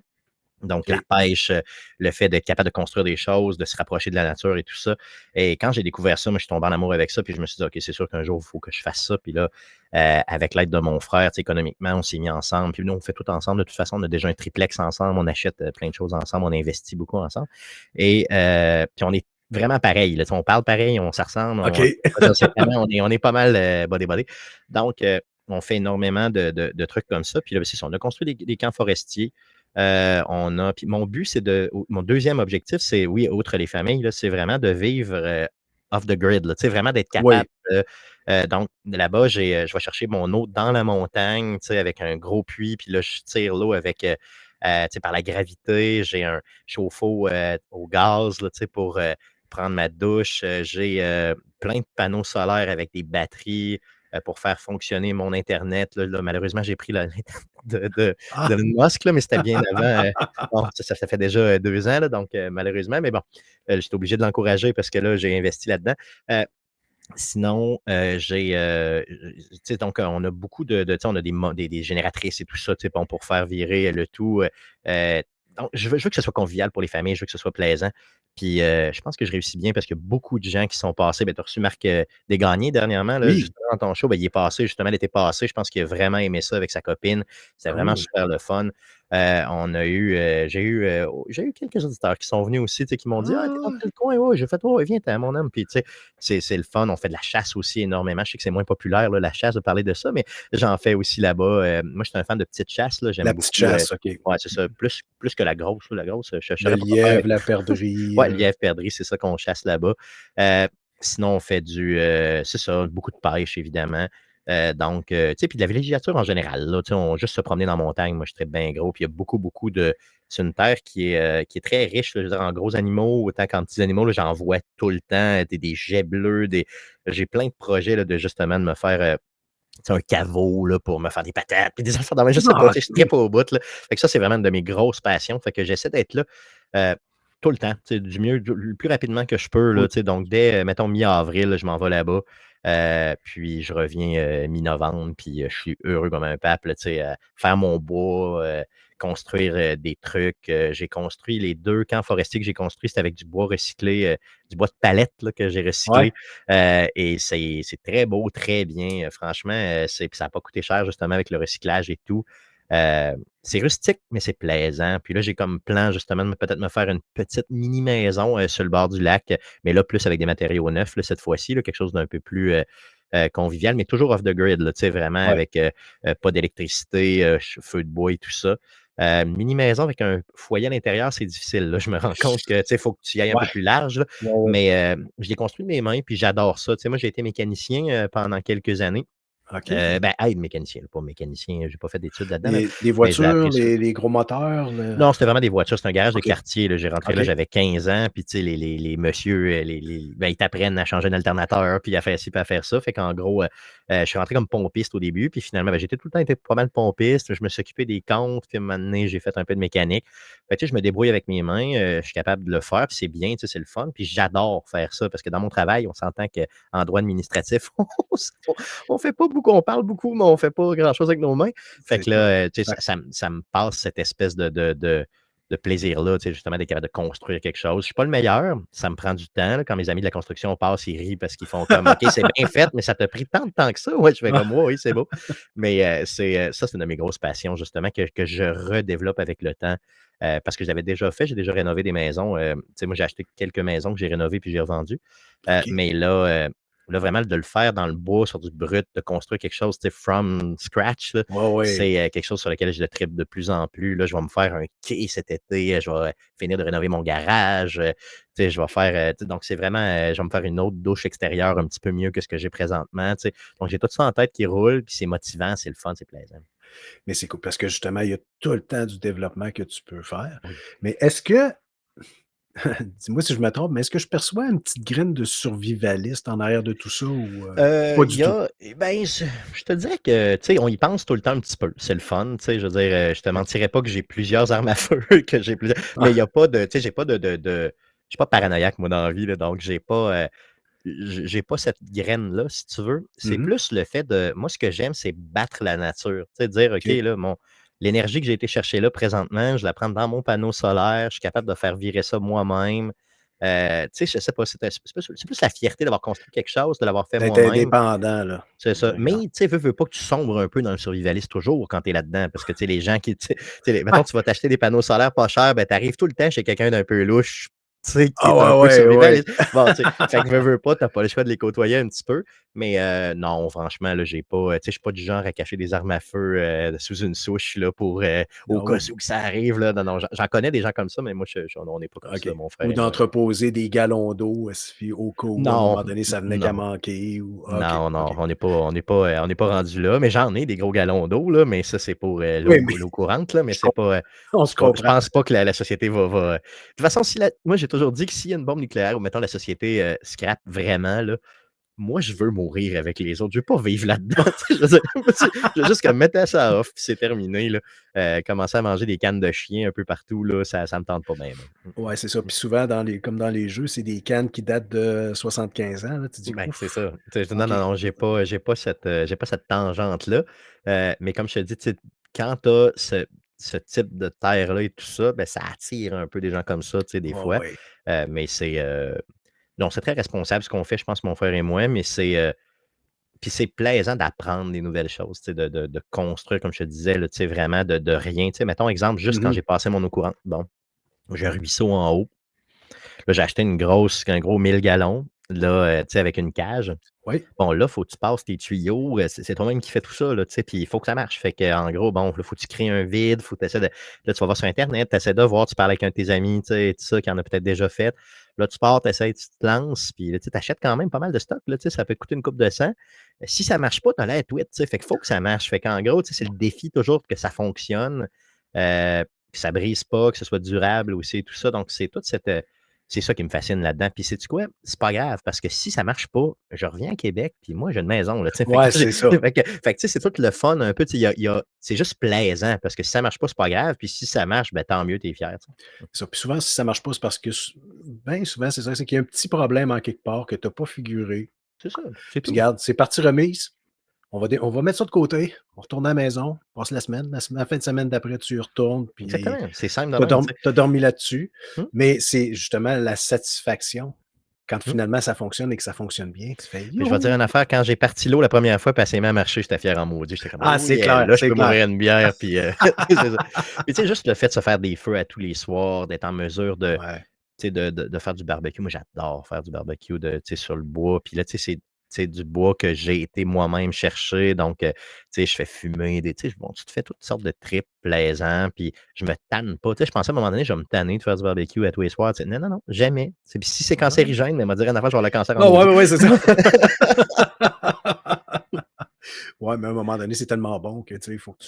Donc la OK. pêche, le fait d'être capable de construire des choses, de se rapprocher de la nature et tout ça. Et quand j'ai découvert ça, moi, je suis tombé en amour avec ça, puis je me suis dit: «OK, c'est sûr qu'un jour, il faut que je fasse ça». Puis là, avec l'aide de mon frère, tu sais, économiquement, on s'est mis ensemble. Puis nous, on fait tout ensemble. De toute façon, on a déjà un triplex ensemble, on achète, plein de choses ensemble, on investit beaucoup ensemble. Et puis on est vraiment pareil, là, tu sais, on parle pareil, on se ressemble, OK. c'est vraiment on est pas mal, buddy. Donc on fait énormément de trucs comme ça. Puis là, c'est ça, on a construit des camps forestiers. Puis mon but, mon deuxième objectif, c'est oui, outre les familles, là, c'est vraiment de vivre, off the grid, là, tu sais, vraiment d'être Oui. capable de, donc là-bas, je vais chercher mon eau dans la montagne, tu sais, avec un gros puits, puis là, je tire l'eau avec, tu sais, par la gravité. J'ai un chauffe-eau, au gaz, là, tu sais, pour, prendre ma douche. J'ai, plein de panneaux solaires avec des batteries, pour faire fonctionner mon internet. Là, malheureusement, j'ai pris l'internet Ah! d'Elon Musk, là, mais c'était bien avant, bon, ça fait déjà, 2 ans, là, donc malheureusement, mais bon, j'étais obligé de l'encourager parce que là, j'ai investi là-dedans. Heu, Sinon, j'ai, tu sais, donc on a beaucoup tu sais, on a des génératrices et tout ça, tu sais, bon, pour faire virer le tout, donc je veux que ce soit convivial pour les familles, je veux que ce soit plaisant. Puis, je pense que je réussis bien parce qu'il y a beaucoup de gens qui sont passés. Ben, tu as reçu Marc, Desgagnés dernièrement, là, Oui. justement dans ton show, ben, il est passé justement l'été passé. Je pense qu'il a vraiment aimé ça avec sa copine. C'était vraiment Cool. super le fun. On a eu, j'ai eu quelques auditeurs qui sont venus aussi, tu sais, qui m'ont dit: «Ah, tu es dans Ah! tel coin? Ouais». J'ai fait: «Ouais, viens-t'en, mon homme». Puis, tu sais, c'est le fun. On fait de la chasse aussi énormément. Je sais que c'est moins populaire, là, la chasse, de parler de ça, mais j'en fais aussi là-bas. Moi, je suis un fan de petite chasse, là. La J'aime petite beaucoup, chasse, OK. ouais, c'est ça, plus que la grosse, là. La grosse, je Le saurais pas quoi faire lièvre, avec la ça. perdrix, Ouais, lièvre, perdrix, c'est ça qu'on chasse là-bas. Heu, Sinon, on fait c'est ça, beaucoup de pêche, évidemment. Donc, tu sais, puis de la villégiature en général, là, tu sais, on juste se promener dans la montagne, moi, je tripe bien gros, puis il y a beaucoup, beaucoup de c'est une terre qui est très riche, là, je veux dire, en gros animaux, autant qu'en petits animaux, là, j'en vois tout le temps, des jets bleus, j'ai plein de projets, là, de justement de me faire, tu sais, un caveau, là, pour me faire des patates, puis des affaires de même, je sais pas, Ah, tu sais, je cool. tripe au bout, là. Fait que ça, c'est vraiment une de mes grosses passions, fait que j'essaie d'être là, heu, tout le temps, tu sais, le plus rapidement que je peux, Oui. là, tu sais, donc dès, mettons mi-avril, là, je m'en vais là-bas, puis je reviens, mi-novembre, puis, je suis heureux comme un pape, là, tu sais, faire mon bois, construire, des trucs. J'ai construit les 2 camps forestiers que j'ai construits, c'était avec du bois recyclé, du bois de palette, là, que j'ai Ouais. recyclé. Et c'est très beau, très bien, franchement, puis ça a pas coûté cher justement avec le recyclage et tout. C'est rustique, mais c'est plaisant. Puis là, j'ai comme plan justement de peut-être me faire une petite mini maison, sur le bord du lac, mais là, plus avec des matériaux neufs, là, cette fois-ci, là, quelque chose d'un peu plus, convivial, mais toujours off the grid, là, tu sais, vraiment Ouais. avec, pas d'électricité, feu de bois et tout ça. Mini maison avec un foyer à l'intérieur, c'est difficile, là. Je me rends compte que, tu sais, il faut que tu y ailles un peu Ouais. plus large, là. Ouais, ouais. Mais, je l'ai construit de mes mains, puis j'adore ça. Tu sais, moi, j'ai été mécanicien, pendant quelques années. OK. Ben, aide mécanicien, là, pas mécanicien, j'ai pas fait d'études là-dedans, là, Les mais je l'ai voitures, appris ça. les gros moteurs, le Non, c'était vraiment des voitures. C'est un garage de OK. quartier, là. J'ai rentré là, OK. j'avais 15 ans, puis tu sais, les messieurs, ben, ils t'apprennent à changer un alternateur, puis à faire ci, puis à faire ça. Fait qu'en gros, je suis rentré comme pompiste au début, puis finalement, ben, j'étais tout le temps été pas mal pompiste. Je me suis occupé des comptes, puis à un moment donné, j'ai fait un peu de mécanique. Fait que, tu sais, je me débrouille avec mes mains, je suis capable de le faire, puis c'est bien, tu sais, c'est le fun. Puis j'adore faire ça parce que dans mon travail, on s'entend qu'en droit administratif, on fait pas beaucoup, on parle beaucoup, mais on fait pas grand-chose avec nos mains. Fait C'est que ça. là, tu sais, Fait ça me passe cette espèce de de plaisir-là, tu sais, justement, d'être capable de construire quelque chose. Je suis pas le meilleur, ça me prend du temps, là. Quand mes amis de la construction passent, ils rient parce qu'ils font comme: «OK, c'est bien fait, mais ça t'a pris tant de temps que ça?» Ouais, je fais comme: «Ouais, oui, c'est beau». Mais, ça, c'est une de mes grosses passions, justement, que je redéveloppe avec le temps, parce que je l'avais déjà fait. J'ai déjà rénové des maisons, tu sais, moi, j'ai acheté quelques maisons que j'ai rénovées puis j'ai revendues. OK. Mais là, vraiment, de le faire dans le bois, sur du brut, de construire quelque chose, tu sais, from scratch, là, Ouais, ouais. c'est, quelque chose sur lequel je tripe de plus en plus. Là, je vais me faire un quai cet été, je vais finir de rénover mon garage, tu sais, je vais faire, tu sais, donc c'est vraiment, je vais me faire une autre douche extérieure un petit peu mieux que ce que j'ai présentement, tu sais. Donc j'ai tout ça en tête qui roule, puis c'est motivant, c'est le fun, c'est plaisant. Mais c'est cool parce que justement, il y a tout le temps du développement que tu peux faire. Oui. Mais est-ce que dis-moi si je me trompe, mais est-ce que je perçois une petite graine de survivaliste en arrière de tout ça ou, pas Il du y tout? a ben, je te dirais que, tu sais, on y pense tout le temps un petit peu. C'est le fun, tu sais, je veux dire, je te OK. mentirais pas que j'ai plusieurs armes à feu, que j'ai plusieurs mais il y Ah, a pas de tu sais, j'ai pas je suis pas paranoïaque moi dans la vie, là, donc j'ai pas cette graine-là, si tu veux. C'est mmh. plus le fait de moi, ce que j'aime, c'est battre la nature. Tu sais, dire: «OK, OK. là, l'énergie que j'ai été chercher là présentement, je la prends dans mon panneau solaire, je suis capable de faire virer ça moi-même». Tu sais, je sais pas, c'est plus la fierté d'avoir construit quelque chose, de l'avoir fait D'être moi-même. indépendant, là. C'est ça. Mais D'accord. tu sais, veux pas que tu sombres un peu dans le survivalisme toujours quand tu es là-dedans parce que, tu sais, les gens qui, Ouais. mettons, tu vas t'acheter des panneaux solaires pas chers, ben, tu arrives tout le temps chez quelqu'un d'un peu louche, tu sais, qui Ah est un peu ouais, ouais, ouais. survivaliste. Bon, tu sais, fait que veux pas, tu pas le choix de les côtoyer un petit peu. Mais non, franchement, là, j'ai pas, tu sais, je suis pas du genre à cacher des armes à feu, sous une souche, là, pour, au Ah cas ouais. où que ça arrive, là. Non, non, j'en connais des gens comme ça, mais moi, on n'est pas comme OK. ça, mon frère Ou et moi. d'entreposer des gallons d'eau, au cas où à un Non, moment donné, ça venait qu'à non. manquer ou OK, Non, non, OK. on n'est pas rendu là, mais j'en ai des gros gallons d'eau, là, mais ça, c'est pour, Oui, mais l'eau courante, là, mais je com on se c'est pas je comprend. pense pas que la société va, de toute façon, si la moi, j'ai toujours dit que s'il y a une bombe nucléaire ou mettons la société, scrape vraiment, là, moi, je veux mourir avec les autres. Je veux pas vivre là-dedans, tu sais, je veux dire, moi, je veux juste comme mettre ça off, puis c'est terminé, là. Commencer à manger des cannes de chien un peu partout, là, ça me tente pas bien, ben. Ouais, c'est ça. Puis souvent comme dans les jeux, c'est des cannes qui datent de 75 ans, là. Tu dis: Ben, c'est «Ouf, ça. Tu sais, non, OK». non, non, j'ai pas cette tangente-là. Mais comme je te dis, tu sais, quand tu as ce type de terre-là et tout ça, ben, ça attire un peu des gens comme ça, tu sais, des Ouais, fois. ouais. Mais non, c'est très responsable ce qu'on fait, je pense, mon frère et moi, mais puis c'est plaisant d'apprendre des nouvelles choses, tu sais, de construire, comme je te disais, là, tu sais, vraiment de rien. Tu sais, mettons exemple, juste quand Mmh. j'ai passé mon eau courante, bon, j'ai un ruisseau en haut. Là, j'ai acheté un gros 1000 gallons, là, tu sais, avec une cage. Oui. Bon, là, faut que tu passes tes tuyaux, c'est toi-même qui fais tout ça, là, tu sais, puis il faut que ça marche. Fait qu'en gros, bon, là, faut que tu crées un vide, faut que tu essaies de là, tu vas voir sur internet, tu essaies de voir, tu parles avec un de tes amis, tu sais, tout ça, qui en a peut-être déjà fait. Là, tu pars, tu essaies, tu te lances, puis là, tu achètes quand même pas mal de stock, là, tu sais, ça peut te coûter une coupe de 100. Si ça marche pas, tu as l'air tweet, tu sais, fait qu'il faut que ça marche. Fait qu'en gros, tu sais, c'est le défi toujours que ça fonctionne, que ça brise pas, que ce soit durable aussi, tout ça. Donc c'est toute cette, c'est ça qui me fascine là-dedans. Puis sais-tu quoi? C'est pas grave parce que si ça marche pas, je reviens à Québec, puis moi, j'ai une maison, là, tu sais. Fait que Ouais, c'est ça. fait que, tu sais, c'est tout le fun un peu, tu sais, c'est juste plaisant parce que si ça marche pas, c'est pas grave. Puis si ça marche, ben tant mieux, tu es fier, tu sais. C'est ça. Puis souvent, si ça marche pas, c'est parce que ben souvent, c'est ça, c'est qu'il y a un petit problème en quelque part que tu as pas figuré. C'est ça, c'est Puis tout. regarde, c'est partie remise. On va mettre ça de côté. On retourne à la maison, on passe la semaine. La fin de semaine d'après, tu y retournes, puis Exactement, c'est simple de même, tu sais. tu as dormi là-dessus. Mmh, Mais c'est justement la satisfaction quand mmh. finalement ça fonctionne et que ça fonctionne bien. Tu fais: Mais je vais te dire «Youhou!» une affaire, quand j'ai parti l'eau la première fois, puis elle s'est mise à marcher, j'étais fier en maudit. J'étais comme: Ah, «Oh c'est yeah, clair, là, je c'est peux clair. m'ouvrir une bière», puis c'est ça. Puis tu sais, juste le fait de se faire des feux à tous les soirs, d'être en mesure de Ouais. tu sais, de faire du barbecue. Moi, j'adore faire du barbecue tu sais, sur le bois. Puis là, tu sais, c'est du bois que j'ai été moi-même chercher. Donc, tu sais, je fais fumer tu sais, bon, tu te fais toutes sortes de trips plaisants. Puis je me tanne pas. Tu sais, je pensais à un moment donné, je vais me tanner de faire du barbecue à tous les soirs. Tu sais, non, non, non, jamais. Puis si c'est Ouais. cancérigène, mais m'a dire une affaire, je vais avoir le cancer en Ah ouais, maudit. ouais, ouais, c'est ça. Ouais, mais à un moment donné, c'est tellement bon que, tu sais, il faut que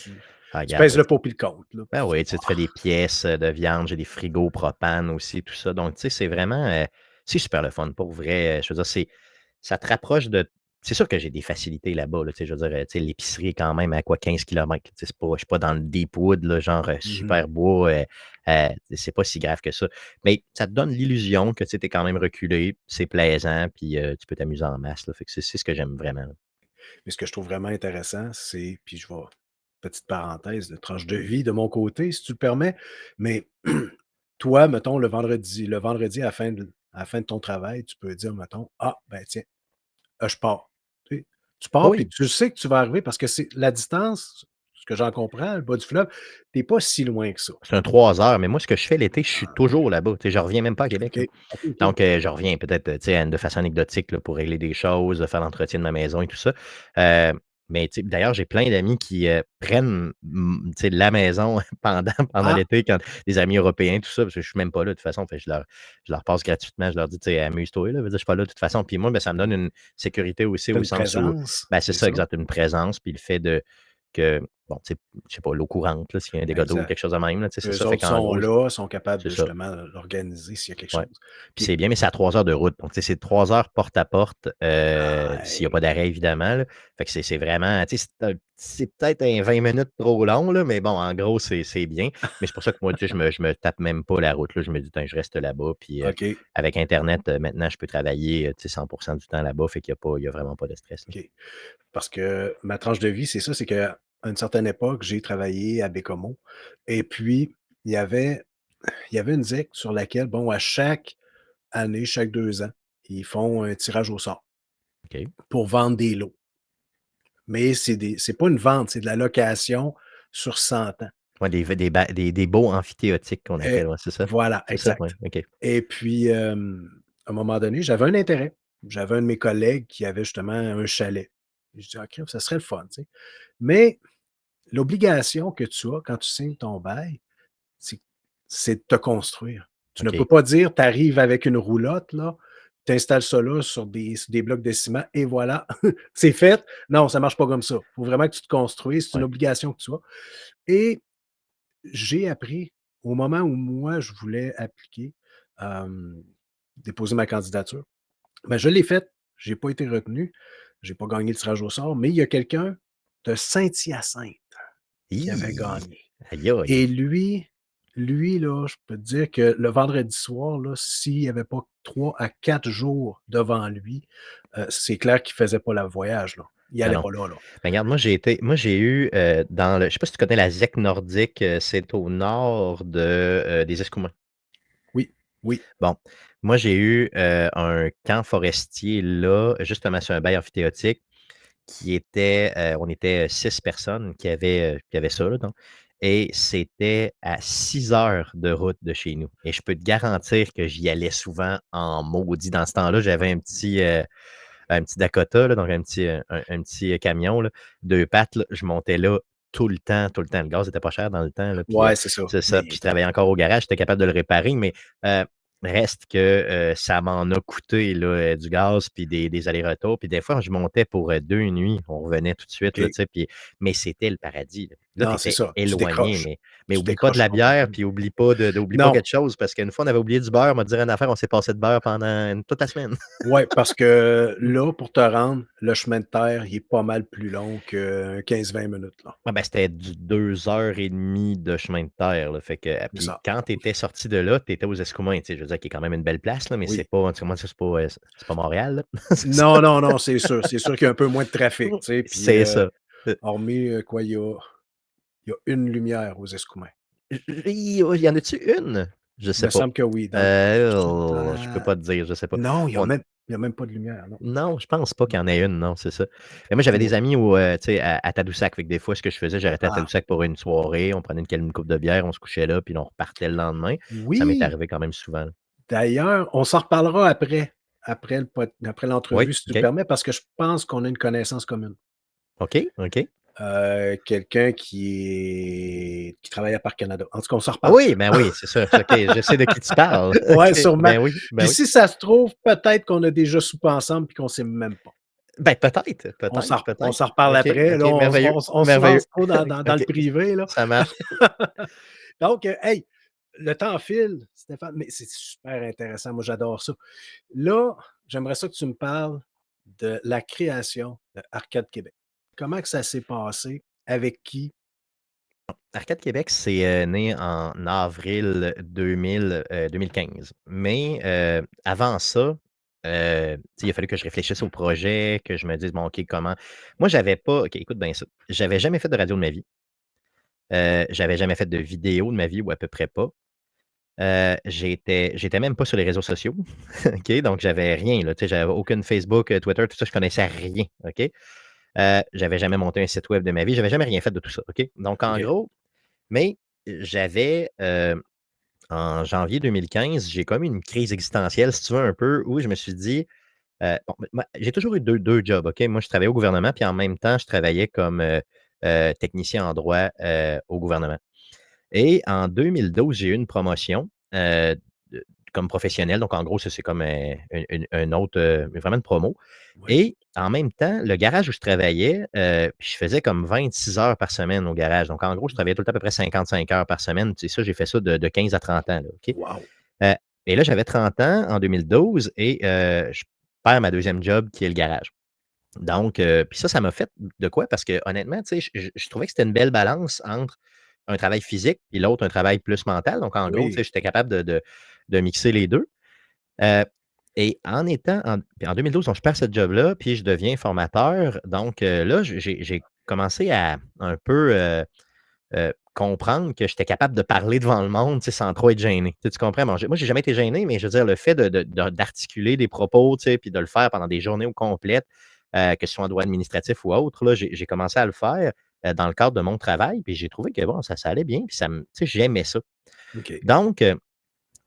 Ah, tu regarde, pèses le pour puis le contre, là, ben puis tu oui, fais: tu sais, tu fais «Ah!» des pièces, de viande, j'ai des frigos propane aussi, tout ça. Donc, tu sais, c'est vraiment, c'est super le fun pour vrai. Je veux dire, ça te rapproche de c'est sûr que j'ai des facilités là-bas, là, tu sais, je veux dire, tu sais, l'épicerie est quand même à quoi 15 kilomètres. Tu sais, je suis pas dans le deep wood, là, genre, Mmh. super bois, c'est pas si grave que ça. Mais ça te donne l'illusion que, tu sais, tu es quand même reculé, c'est plaisant, puis tu peux t'amuser en masse, là. Fait que c'est ce que j'aime vraiment, là. Mais ce que je trouve vraiment intéressant, c'est puis petite parenthèse de tranche de vie de mon côté, si tu le permets, mais toi, mettons, le vendredi à la fin de ton travail, tu peux dire, mettons: «Ah, ben, tiens, je pars». Tu pars, puis Oui. tu sais que tu vas arriver parce que c'est la distance, ce que j'en comprends, le bas du fleuve, tu pas si loin que ça. C'est un 3 heures, mais moi, ce que je fais l'été, je suis Ah, toujours là-bas. Tu sais, je reviens même pas à Québec, OK, là. OK, OK. Donc, je reviens peut-être, tu sais, de façon anecdotique, là, pour régler des choses, faire l'entretien de ma maison et tout ça. Mais tu sais, d'ailleurs, j'ai plein d'amis qui, prennent, tu sais, la maison pendant Ah, l'été quand des amis européens, tout ça, parce que je suis même pas là de toute façon. Fait que je leur passe gratuitement. Je leur dis: «Tu sais, amuse-toi, là, je veux dire, je suis pas là de toute façon». Puis moi, ben, ça me donne une sécurité aussi tu au une sens où, présence, ben, c'est c'est ça, ça, exact, une présence, puis le fait de que, bon, tu sais, je sais pas, l'eau courante, là, s'il y a un dégât d'eau ou exact. quelque chose de même, là, tu sais, c'est Eux ça. Fait autres qu'en sont gros, là, sont capables c'est de ça. justement l'organiser s'il y a quelque Ouais. chose. Puis Puis c'est bien, mais c'est à 3 heures de route. Donc, tu sais, c'est 3 heures porte à porte, s'il y a aïe, pas d'arrêt évidemment, là. Fait que c'est vraiment, tu sais, c'est peut-être un 20 minutes trop long, là, mais bon, en gros, c'est bien. Mais c'est pour ça que moi, tu sais, je me tape même pas la route, là. Je me dis: «Tiens, je reste là-bas». Puis, OK, avec internet, maintenant, je peux travailler, tu sais, 100 du temps là-bas. Fait qu'il y a vraiment pas de stress, là. OK. Parce que ma tranche de vie, c'est ça, c'est qu'à une certaine époque, j'ai travaillé à Bécomo et puis il y avait il y avait une ZIC sur laquelle, bon, à chaque année, chaque 2 ans, ils font un tirage au sort OK. pour vendre des lots. Mais c'est pas une vente, c'est de la location sur 100 ans. Ouais, des baux amphithéotiques qu'on Et appelle, ouais, c'est ça? voilà, C'est ça? Ouais, exact. OK. Et puis, à un moment donné, j'avais un intérêt. J'avais un de mes collègues qui avait justement un chalet. Je dis: «Ah crime, ça serait le fun», tu sais? Mais l'obligation que tu as quand tu signes ton bail, c'est c'est de te construire. Tu ne peux OK. pas dire, tu arrives avec une roulotte là, tu installes ça là sur des blocs de ciment et voilà, c'est fait. Non, ça marche pas comme ça. Il faut vraiment que tu te construises, c'est une Ouais. obligation que tu as et j'ai appris au moment où moi je voulais appliquer, hem, déposer ma candidature, ben, je l'ai faite, j'ai pas été retenu, j'ai pas gagné le tirage au sort, mais il y a quelqu'un de Saint-Hyacinthe qui avait Hi! gagné. Aïe, aïe! Et lui là, je peux te dire que le vendredi soir là, s'il y avait pas 3 à 4 jours devant lui, c'est clair qu'il faisait pas le voyage là. Il Non, allait non. pas là, là. Ben, regarde, moi, j'ai eu, dans le je sais pas si tu connais la ZEC nordique, c'est au nord des Escoumins. Oui, oui, Bon, moi, j'ai eu, un camp forestier là, justement sur un bail amphithéotique qui était, on était 6 personnes qui avaient ça là, donc et c'était à 6 heures de route de chez nous et je peux te garantir que j'y allais souvent en maudit. Dans ce temps-là, j'avais un petit Dakota, là, donc un petit camion, là, 2 pattes, là. Je montais là tout le temps, tout le temps. Le gaz était pas cher dans le temps, là, puis, ouais, c'est ça, c'est ça. mais Puis je travaillais encore au garage, j'étais capable de le réparer, mais, heu, reste que, ça m'en a coûté, là, du gaz puis des allers-retours. Puis des fois, je montais pour, 2 nuits, on revenait tout de suite, là, OK. tu sais, puis mais c'était le paradis, là. Là, tu Non, c'est étais ça, tu éloigné, décroches. mais Tu oublie pas de décroches la bière, complètement. puis oublie pas Non, quelque chose parce qu'une fois, on avait oublié du beurre, m'a te dire une affaire, on s'est passé de beurre pendant toute la semaine. ouais, parce que là, pour te rendre, le chemin de terre, il est pas mal plus long que 15-20 minutes, là. Ouais, ben, c'était du 2 heures et demie de chemin de terre, là, fait que C'est puis ça. quand tu étais sorti de là, tu étais aux Escoumins, tu sais, je veux dire qui est quand même une belle place, là, mais c'est Oui. pas tu comprends? C'est pas Montréal, là. C'est ça. Non, non, non, c'est sûr. C'est sûr qu'il y a un peu moins de trafic, tu sais, puis, C'est ça. hormis, quoi, il y a une lumière aux Escoumins. Y en a-tu une? Je Il sais me pas. semble que oui, dans le sud dans Je peux la pas te dire, je sais pas. non, On il y a même pas de lumière, non. Non, je pense pas qu'il y en ait une, non, c'est ça. Mais moi, j'avais des Ouais. amis tu sais, à Tadoussac, fait que des fois, ce que je faisais, j'arrêtais à Ah, Tadoussac pour une soirée, on prenait une coupe de bière, on se couchait là, puis on repartait le lendemain. Ça m'est oui! arrivé quand même souvent, là. D'ailleurs, on s'en reparlera après Oui, l'entrevue, si tu le OK. permets, parce que je pense qu'on a une connaissance commune. OK, OK. Quelqu'un qui travaille à Parc Canada. En tout cas, on s'en Ah reparle. oui, ben oui, c'est ça. OK, je sais de qui tu parles. Ouais, OK, sûrement. ben oui, ben Puis oui. si ça se trouve, peut-être qu'on a déjà soupé ensemble puis qu'on sait même pas. Ben peut-être, On peut-être, s'en on peut-être. s'en reparle OK, après. Là, OK, on merveilleux, on on se merveilleux. lance trop dans le OK, privé, là. ça marche. Donc, hey, le temps file, Stéphane, mais c'est super intéressant. Moi, j'adore ça. Là, j'aimerais ça que tu me parles de la création de Arcade Québec. Comment que ça s'est passé? Avec qui? Arcade Québec, c'est, né en avril 2015. Mais, avant ça, tu sais, il a fallu que je réfléchisse au projet, que je me dise: «Bon, OK, comment» moi, j'avais pas OK, écoute bien ça, j'avais jamais fait de radio de ma vie. J'avais jamais fait de vidéo de ma vie ou à peu près pas. J'étais même pas sur les réseaux sociaux, OK? Donc j'avais rien, là, tu sais, j'avais aucune Facebook, Twitter, tout ça, je connaissais rien, OK? J'avais jamais monté un site web de ma vie, j'avais jamais rien fait de tout ça, OK? Donc en OK. gros, mais j'avais, en janvier 2015, j'ai comme eu une crise existentielle, si tu veux, un peu, où je me suis dit, bon, moi, j'ai toujours eu deux jobs, OK? Moi, je travaillais au gouvernement, puis en même temps, je travaillais comme, technicien en droit, au gouvernement. Et en 2012, j'ai eu une promotion, de comme professionnel. Donc en gros, ça, c'est comme, un autre, vraiment une promo. Oui. Et en même temps, le garage où je travaillais, puis je faisais comme 26 heures par semaine au garage. Donc en gros, je travaillais tout le temps à peu près 55 heures par semaine. Tu sais ça, j'ai fait ça de 15 à 30 ans, là, OK? Wow! Heu, et là, j'avais 30 ans en 2012 et je perds ma deuxième job qui est le garage. Donc, puis ça m'a fait de quoi? Parce que honnêtement, tu sais, je trouvais que c'était une belle balance entre un travail physique et l'autre, un travail plus mental. Donc, en gros, tu sais, Oui. j'étais capable de mixer les 2. Heu, et en étant en puis en 2012, donc je perds ce job-là, puis je deviens formateur. Donc, là, j'ai commencé à un peu, comprendre que j'étais capable de parler devant le monde, tu sais, sans trop être gêné. Tu comprends? Bon, j'ai jamais été gêné, mais je veux dire, le fait d'articuler des propos, tu sais, puis de le faire pendant des journées au complètes, que ce soit en droit administratif ou autre, là, j'ai commencé à le faire, dans le cadre de mon travail, puis j'ai trouvé que, bon, ça allait bien, puis ça me tu sais, j'aimais ça. OK. Donc,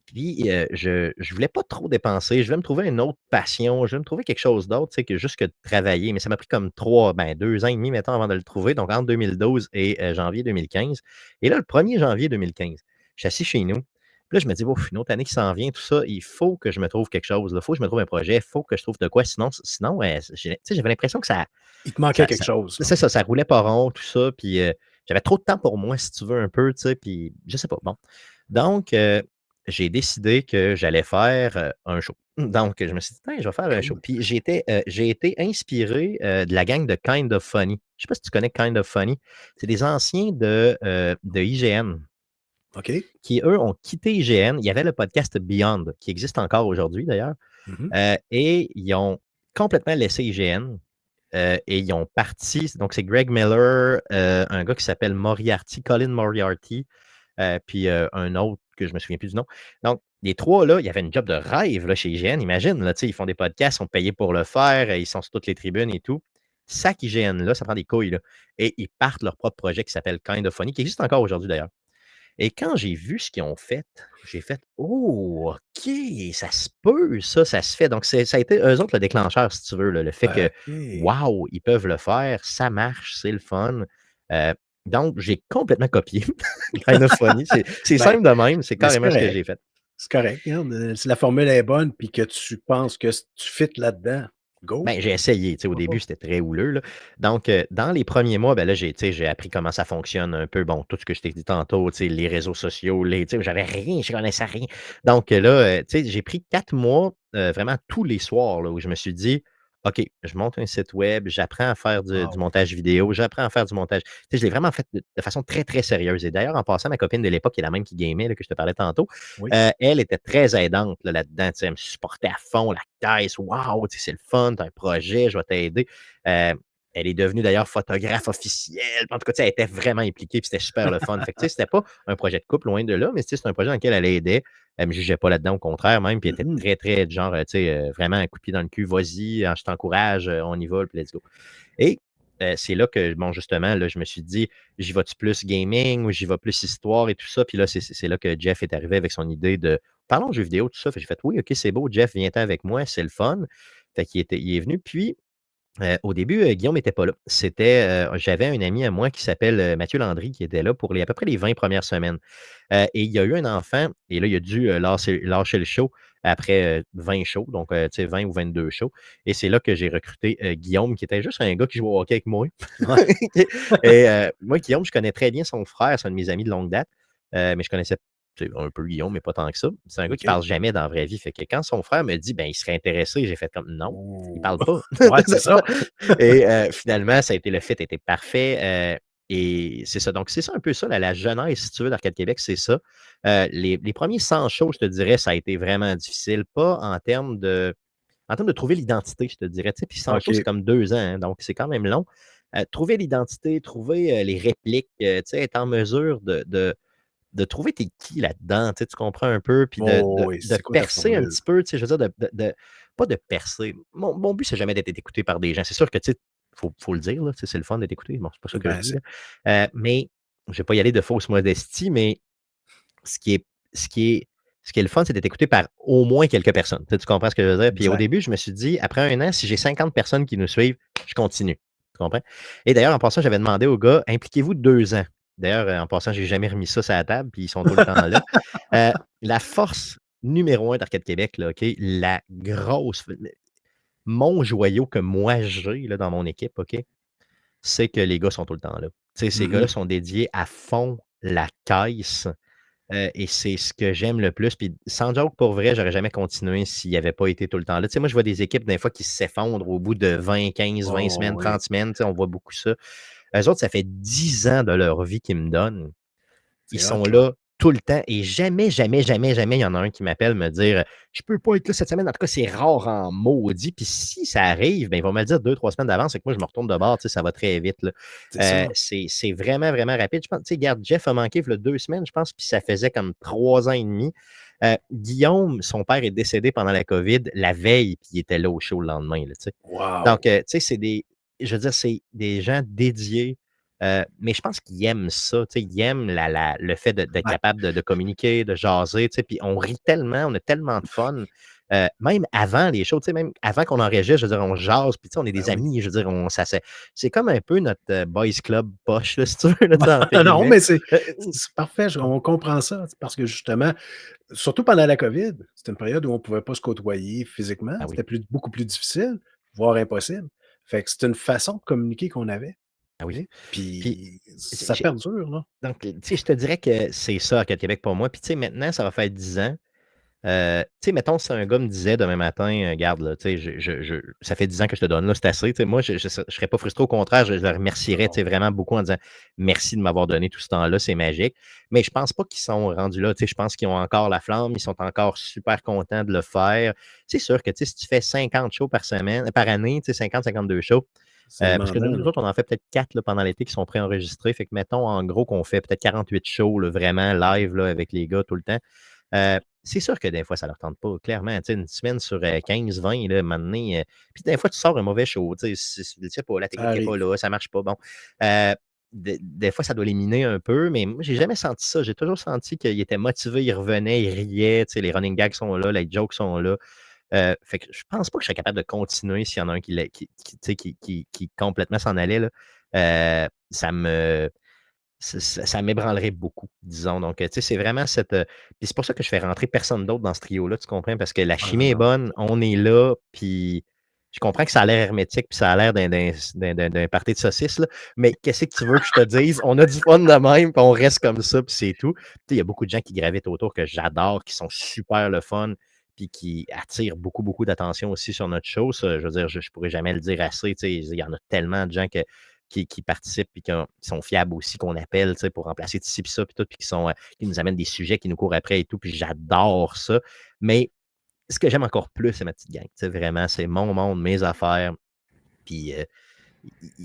puis, je voulais pas trop dépenser, je voulais me trouver une autre passion, je voulais me trouver quelque chose d'autre, tu sais, que juste que de travailler. Mais ça m'a pris comme 2 ans et demi, mettons, avant de le trouver, donc entre 2012 et janvier 2015. Et là, le 1er janvier 2015, je suis assis chez nous, puis là, je me dis: «Ouf, une autre année qui s'en vient, tout ça, il faut que je me trouve quelque chose, il faut que je me trouve un projet, il faut que je trouve de quoi, sinon, j'ai tu sais, j'avais l'impression que Il te manquait ça quelque ça chose, là. c'est ça, ça roulait pas rond, tout ça, puis, j'avais trop de temps pour moi, si tu veux, un peu, tu sais, puis je sais pas, bon. Donc, j'ai décidé que j'allais faire, un show. Donc, je me suis dit: «Tiens, je vais faire un show». Cool. Puis j'ai été inspiré, de la gang de Kind of Funny. Je sais pas si tu connais Kind of Funny? C'est des anciens de IGN OK. qui, eux, ont quitté IGN. Il y avait le podcast Beyond, qui existe encore aujourd'hui d'ailleurs, Mmh. et ils ont complètement laissé IGN. Et ils ont parti, donc c'est Greg Miller, un gars qui s'appelle Moriarty, Colin Moriarty, puis un autre que je me souviens plus du nom. Donc, les 3 là, il y avait une job de rêve là, chez IGN. Imagine, là, tu sais, ils font des podcasts, ils sont payés pour le faire, ils sont sur toutes les tribunes et tout. Sac IGN là, ça prend des couilles là. Et ils partent leur propre projet qui s'appelle Kind of Funny, qui existe encore aujourd'hui d'ailleurs. Et quand j'ai vu ce qu'ils ont fait, j'ai fait: «Oh, OK, ça se peut ça, ça se fait». Donc ça a été eux autres le déclencheur, si tu veux, là, le fait que, OK. waouh, ils peuvent le faire, ça marche, c'est le fun. Heu, donc j'ai complètement copié Kind of Funny. C'est Ben simple de même, c'est mais c'est carrément ce que correct. j'ai fait. C'est correct, regarde, si la formule est bonne puis que tu penses que tu fites là-dedans, go, Ben, j'ai essayé, tu sais, au pourquoi début, pas? c'était très houleux, là. Donc, dans les premiers mois, ben là, tu sais, j'ai appris comment ça fonctionne un peu, bon, tout ce que je t'ai dit tantôt, tu sais, les réseaux sociaux, tu sais, j'avais rien, je connaissais rien. Donc, là, tu sais, j'ai pris 4 mois, vraiment tous les soirs, là, où je me suis dit: «OK, je monte un site web, j'apprends à faire du Wow! montage vidéo, j'apprends à faire du montage». Tu sais, je l'ai vraiment fait de façon très, très sérieuse. Et d'ailleurs, en passant, ma copine de l'époque, qui est la même qui gamait, là, que je te parlais tantôt, Oui. elle était très aidante là, là-dedans, tu sais, elle me supportait à fond, la caisse, waouh, tu sais, c'est le fun, tu as un projet, je vais t'aider. Heu, Elle est devenue d'ailleurs photographe officielle. En tout cas, tu sais, elle était vraiment impliquée, puis c'était super le fun. Fait que, tu sais, c'était pas un projet de couple, loin de là, mais tu sais, c'est un projet dans lequel elle aidait. Elle me jugeait pas là-dedans, au contraire même, puis elle était Mmh. très, très du genre, tu sais, vraiment un coup de pied dans le cul: «Vas-y, je t'encourage, on y va, puis let's go». Et c'est là que, bon, justement, là, je me suis dit: «J'y vas-tu plus gaming ou j'y vais plus histoire et tout ça?» Puis là, c'est là que Jeff est arrivé avec son idée de: «Parlons jeux vidéo, tout ça». Fait que j'ai fait: «Oui, OK, c'est beau, Jeff, viens-t'en avec moi, c'est le fun». Fait il est venu. Puis au début, Guillaume n'était pas là. J'avais un ami à moi qui s'appelle, Mathieu Landry, qui était là pour les à peu près les 20 premières semaines. Et il y a eu un enfant et là, il a dû, lâcher le show après, 20 shows, donc tu sais, 20 ou 22 shows. Et c'est là que j'ai recruté, Guillaume, qui était juste un gars qui jouait au hockey avec moi. Ouais. Et moi, Guillaume, je connais très bien son frère, c'est un de mes amis de longue date, mais je connaissais, tu sais, un peu Guillaume, mais pas tant que ça. C'est un gars qui OK. parle jamais dans la vraie vie. Fait que quand son frère me dit: «Ben, il serait intéressé», j'ai fait comme: «Non, il Ouh! parle pas». Ouais, c'est ça. Et finalement, ça a été le fit était parfait, et c'est ça. Donc c'est ça un peu ça, la genèse, si tu veux, d'Arcade Québec, c'est ça. Les premiers 100 shows, je te dirais, ça a été vraiment difficile, pas en termes de trouver l'identité, je te dirais, tu sais, puis 100 shows, c'est OK. comme 2 ans, hein, donc c'est quand même long. trouver l'identité, trouver, les répliques, tu sais, être en mesure de trouver t'es qui là-dedans, tu sais, tu comprends un peu, puis de Oh de oui, de c'est quoi ta percer un formule? petit peu, tu sais, je veux dire de pas de percer. Mon but, c'est jamais d'être écouté par des gens. C'est sûr que, tu sais, faut le dire, là, tu sais, c'est le fun d'être écouté. Bon, c'est pas ça que je Ben, dis, c'est là. Mais je vais pas y aller de fausse modestie, mais ce qui est ce qui est ce qui est le fun, c'est d'être écouté par au moins quelques personnes. Tu sais, tu comprends ce que je veux dire? Puis au exact. début, je me suis dit, après 1 an, si j'ai 50 personnes qui nous suivent, je continue. Tu comprends? Et d'ailleurs, en passant, j'avais demandé aux gars, impliquez-vous 2 ans. D'ailleurs, en passant, j'ai jamais remis ça sur la table, puis ils sont tout le temps là. La force numéro 1 d'Arcade Québec, là, OK? La grosse mon joyau que moi j'ai là, dans mon équipe, OK? C'est que les gars sont tout le temps là. Tu sais, ces gars-là Mmh. sont dédiés à fond la caisse. Et c'est ce que j'aime le plus. Puis sans joke, pour vrai, j'aurais jamais continué s'il avait pas été tout le temps là. Tu sais, moi, je vois des équipes, des fois, qui s'effondrent au bout de 20, 15, 20 Oh semaines, oui, 30 semaines. Tu sais, on voit beaucoup ça. Eux autres, ça fait 10 ans de leur vie qu'ils me donnent. Ils c'est hot, sont là. là tout le temps et jamais, jamais, jamais, jamais, il y en a un qui m'appelle me dire «Je peux pas être là cette semaine». En tout cas, c'est rare en maudit. Puis si ça arrive, ben, ils vont me le dire 2, 3 semaines d'avance et que moi, je me retourne de bord, tu sais, ça va très vite, là. C'est ça. C'est vraiment, vraiment rapide. Je pense, tu sais, regarde, Jeff a manqué il y a 2 semaines, je pense, puis ça faisait comme 3 ans et demi. Guillaume, son père est décédé pendant la COVID la veille, puis il était là au show le lendemain, là, tu sais. Donc, Wow! tu sais, je veux dire, c'est des gens dédiés, mais je pense qu'ils aiment ça, tu sais, ils aiment le fait d'être Ben capable de communiquer, de jaser, tu sais, puis on rit tellement, on a tellement de fun, même avant les shows, tu sais, même avant qu'on enregistre, je veux dire, on jase, puis tu sais, on est ben des oui. amis, je veux dire, on ça c'est comme un peu notre, boys club poche, là, si tu veux, là, tu sais, entre Non, guillemets. mais Heu, c'est parfait, on comprend ça, parce que justement, surtout pendant la COVID, c'était une période où on ne pouvait pas se côtoyer physiquement, ah oui, c'était beaucoup plus difficile, voire impossible. Fait que c'est une façon de communiquer qu'on avait, ah oui. tu sais, Puis puis ça j'ai perdure, là. donc, tu sais, je te dirais que c'est ça, Arcade Québec pour moi. Puis, tu sais, maintenant, ça va faire 10 ans. Tu sais, mettons, si un gars me disait demain matin, «Garde, là, tu sais, ça fait 10 ans que je te donne, là, c'est assez», tu sais, moi, je serais pas frustré, au contraire, je le Non, remercierais, tu non. sais, vraiment beaucoup en disant: «Merci de m'avoir donné tout ce temps-là, c'est magique». Mais je pense pas qu'ils sont rendus là, tu sais, je pense qu'ils ont encore la flamme, ils sont encore super contents de le faire. C'est sûr que, tu sais, si tu fais 50 shows par année, tu sais, 50-52 shows, C'est parce que demandant, nous là. autres, on en fait peut-être 4 là, pendant l'été qui sont préenregistrés. Fait que mettons, en gros, qu'on fait peut-être 48 shows, là, vraiment live, là, avec les gars tout le temps. C'est sûr que des fois, ça leur tente pas, clairement. Tu sais, une semaine sur 15-20, là, un moment donné, puis des fois, tu sors un mauvais show, tu sais, je sais pas, la Ça technique est pas arrive. là, ça marche pas, bon. Heu, des fois, ça doit les miner un peu, mais moi, j'ai jamais senti ça. J'ai toujours senti qu'ils étaient motivés, ils revenaient, ils riaient, tu sais, les running gags sont là, les jokes sont là. Fait que je pense pas que je serais capable de continuer s'il y en a un tu sais, qui complètement s'en allait, là. Ça m'ébranlerait beaucoup, disons. Donc, tu sais, c'est vraiment puis c'est pour ça que je fais rentrer personne d'autre dans ce trio-là, tu comprends? Parce que la Ah chimie est non, bonne, on est là, puis je comprends que ça a l'air hermétique, puis ça a l'air d'un party de saucisses, là, mais qu'est-ce que tu veux que je te dise? On a du fun de même, puis on reste comme ça, puis c'est tout. Tu sais, il y a beaucoup de gens qui gravitent autour que j'adore, qui sont super le fun, puis qui attirent beaucoup, beaucoup d'attention aussi sur notre show. Ça, je veux dire, je pourrais jamais le dire assez, tu sais, il y en a tellement de gens qui participent puis qui sont fiables aussi, qu'on appelle, tu sais, pour remplacer ci puis ça, puis tout, puis qui nous amènent des sujets, qui nous courent après et tout, puis j'adore ça. Mais ce que j'aime encore plus, c'est ma petite gang. Tu sais, vraiment, c'est mon monde, mes affaires. Puis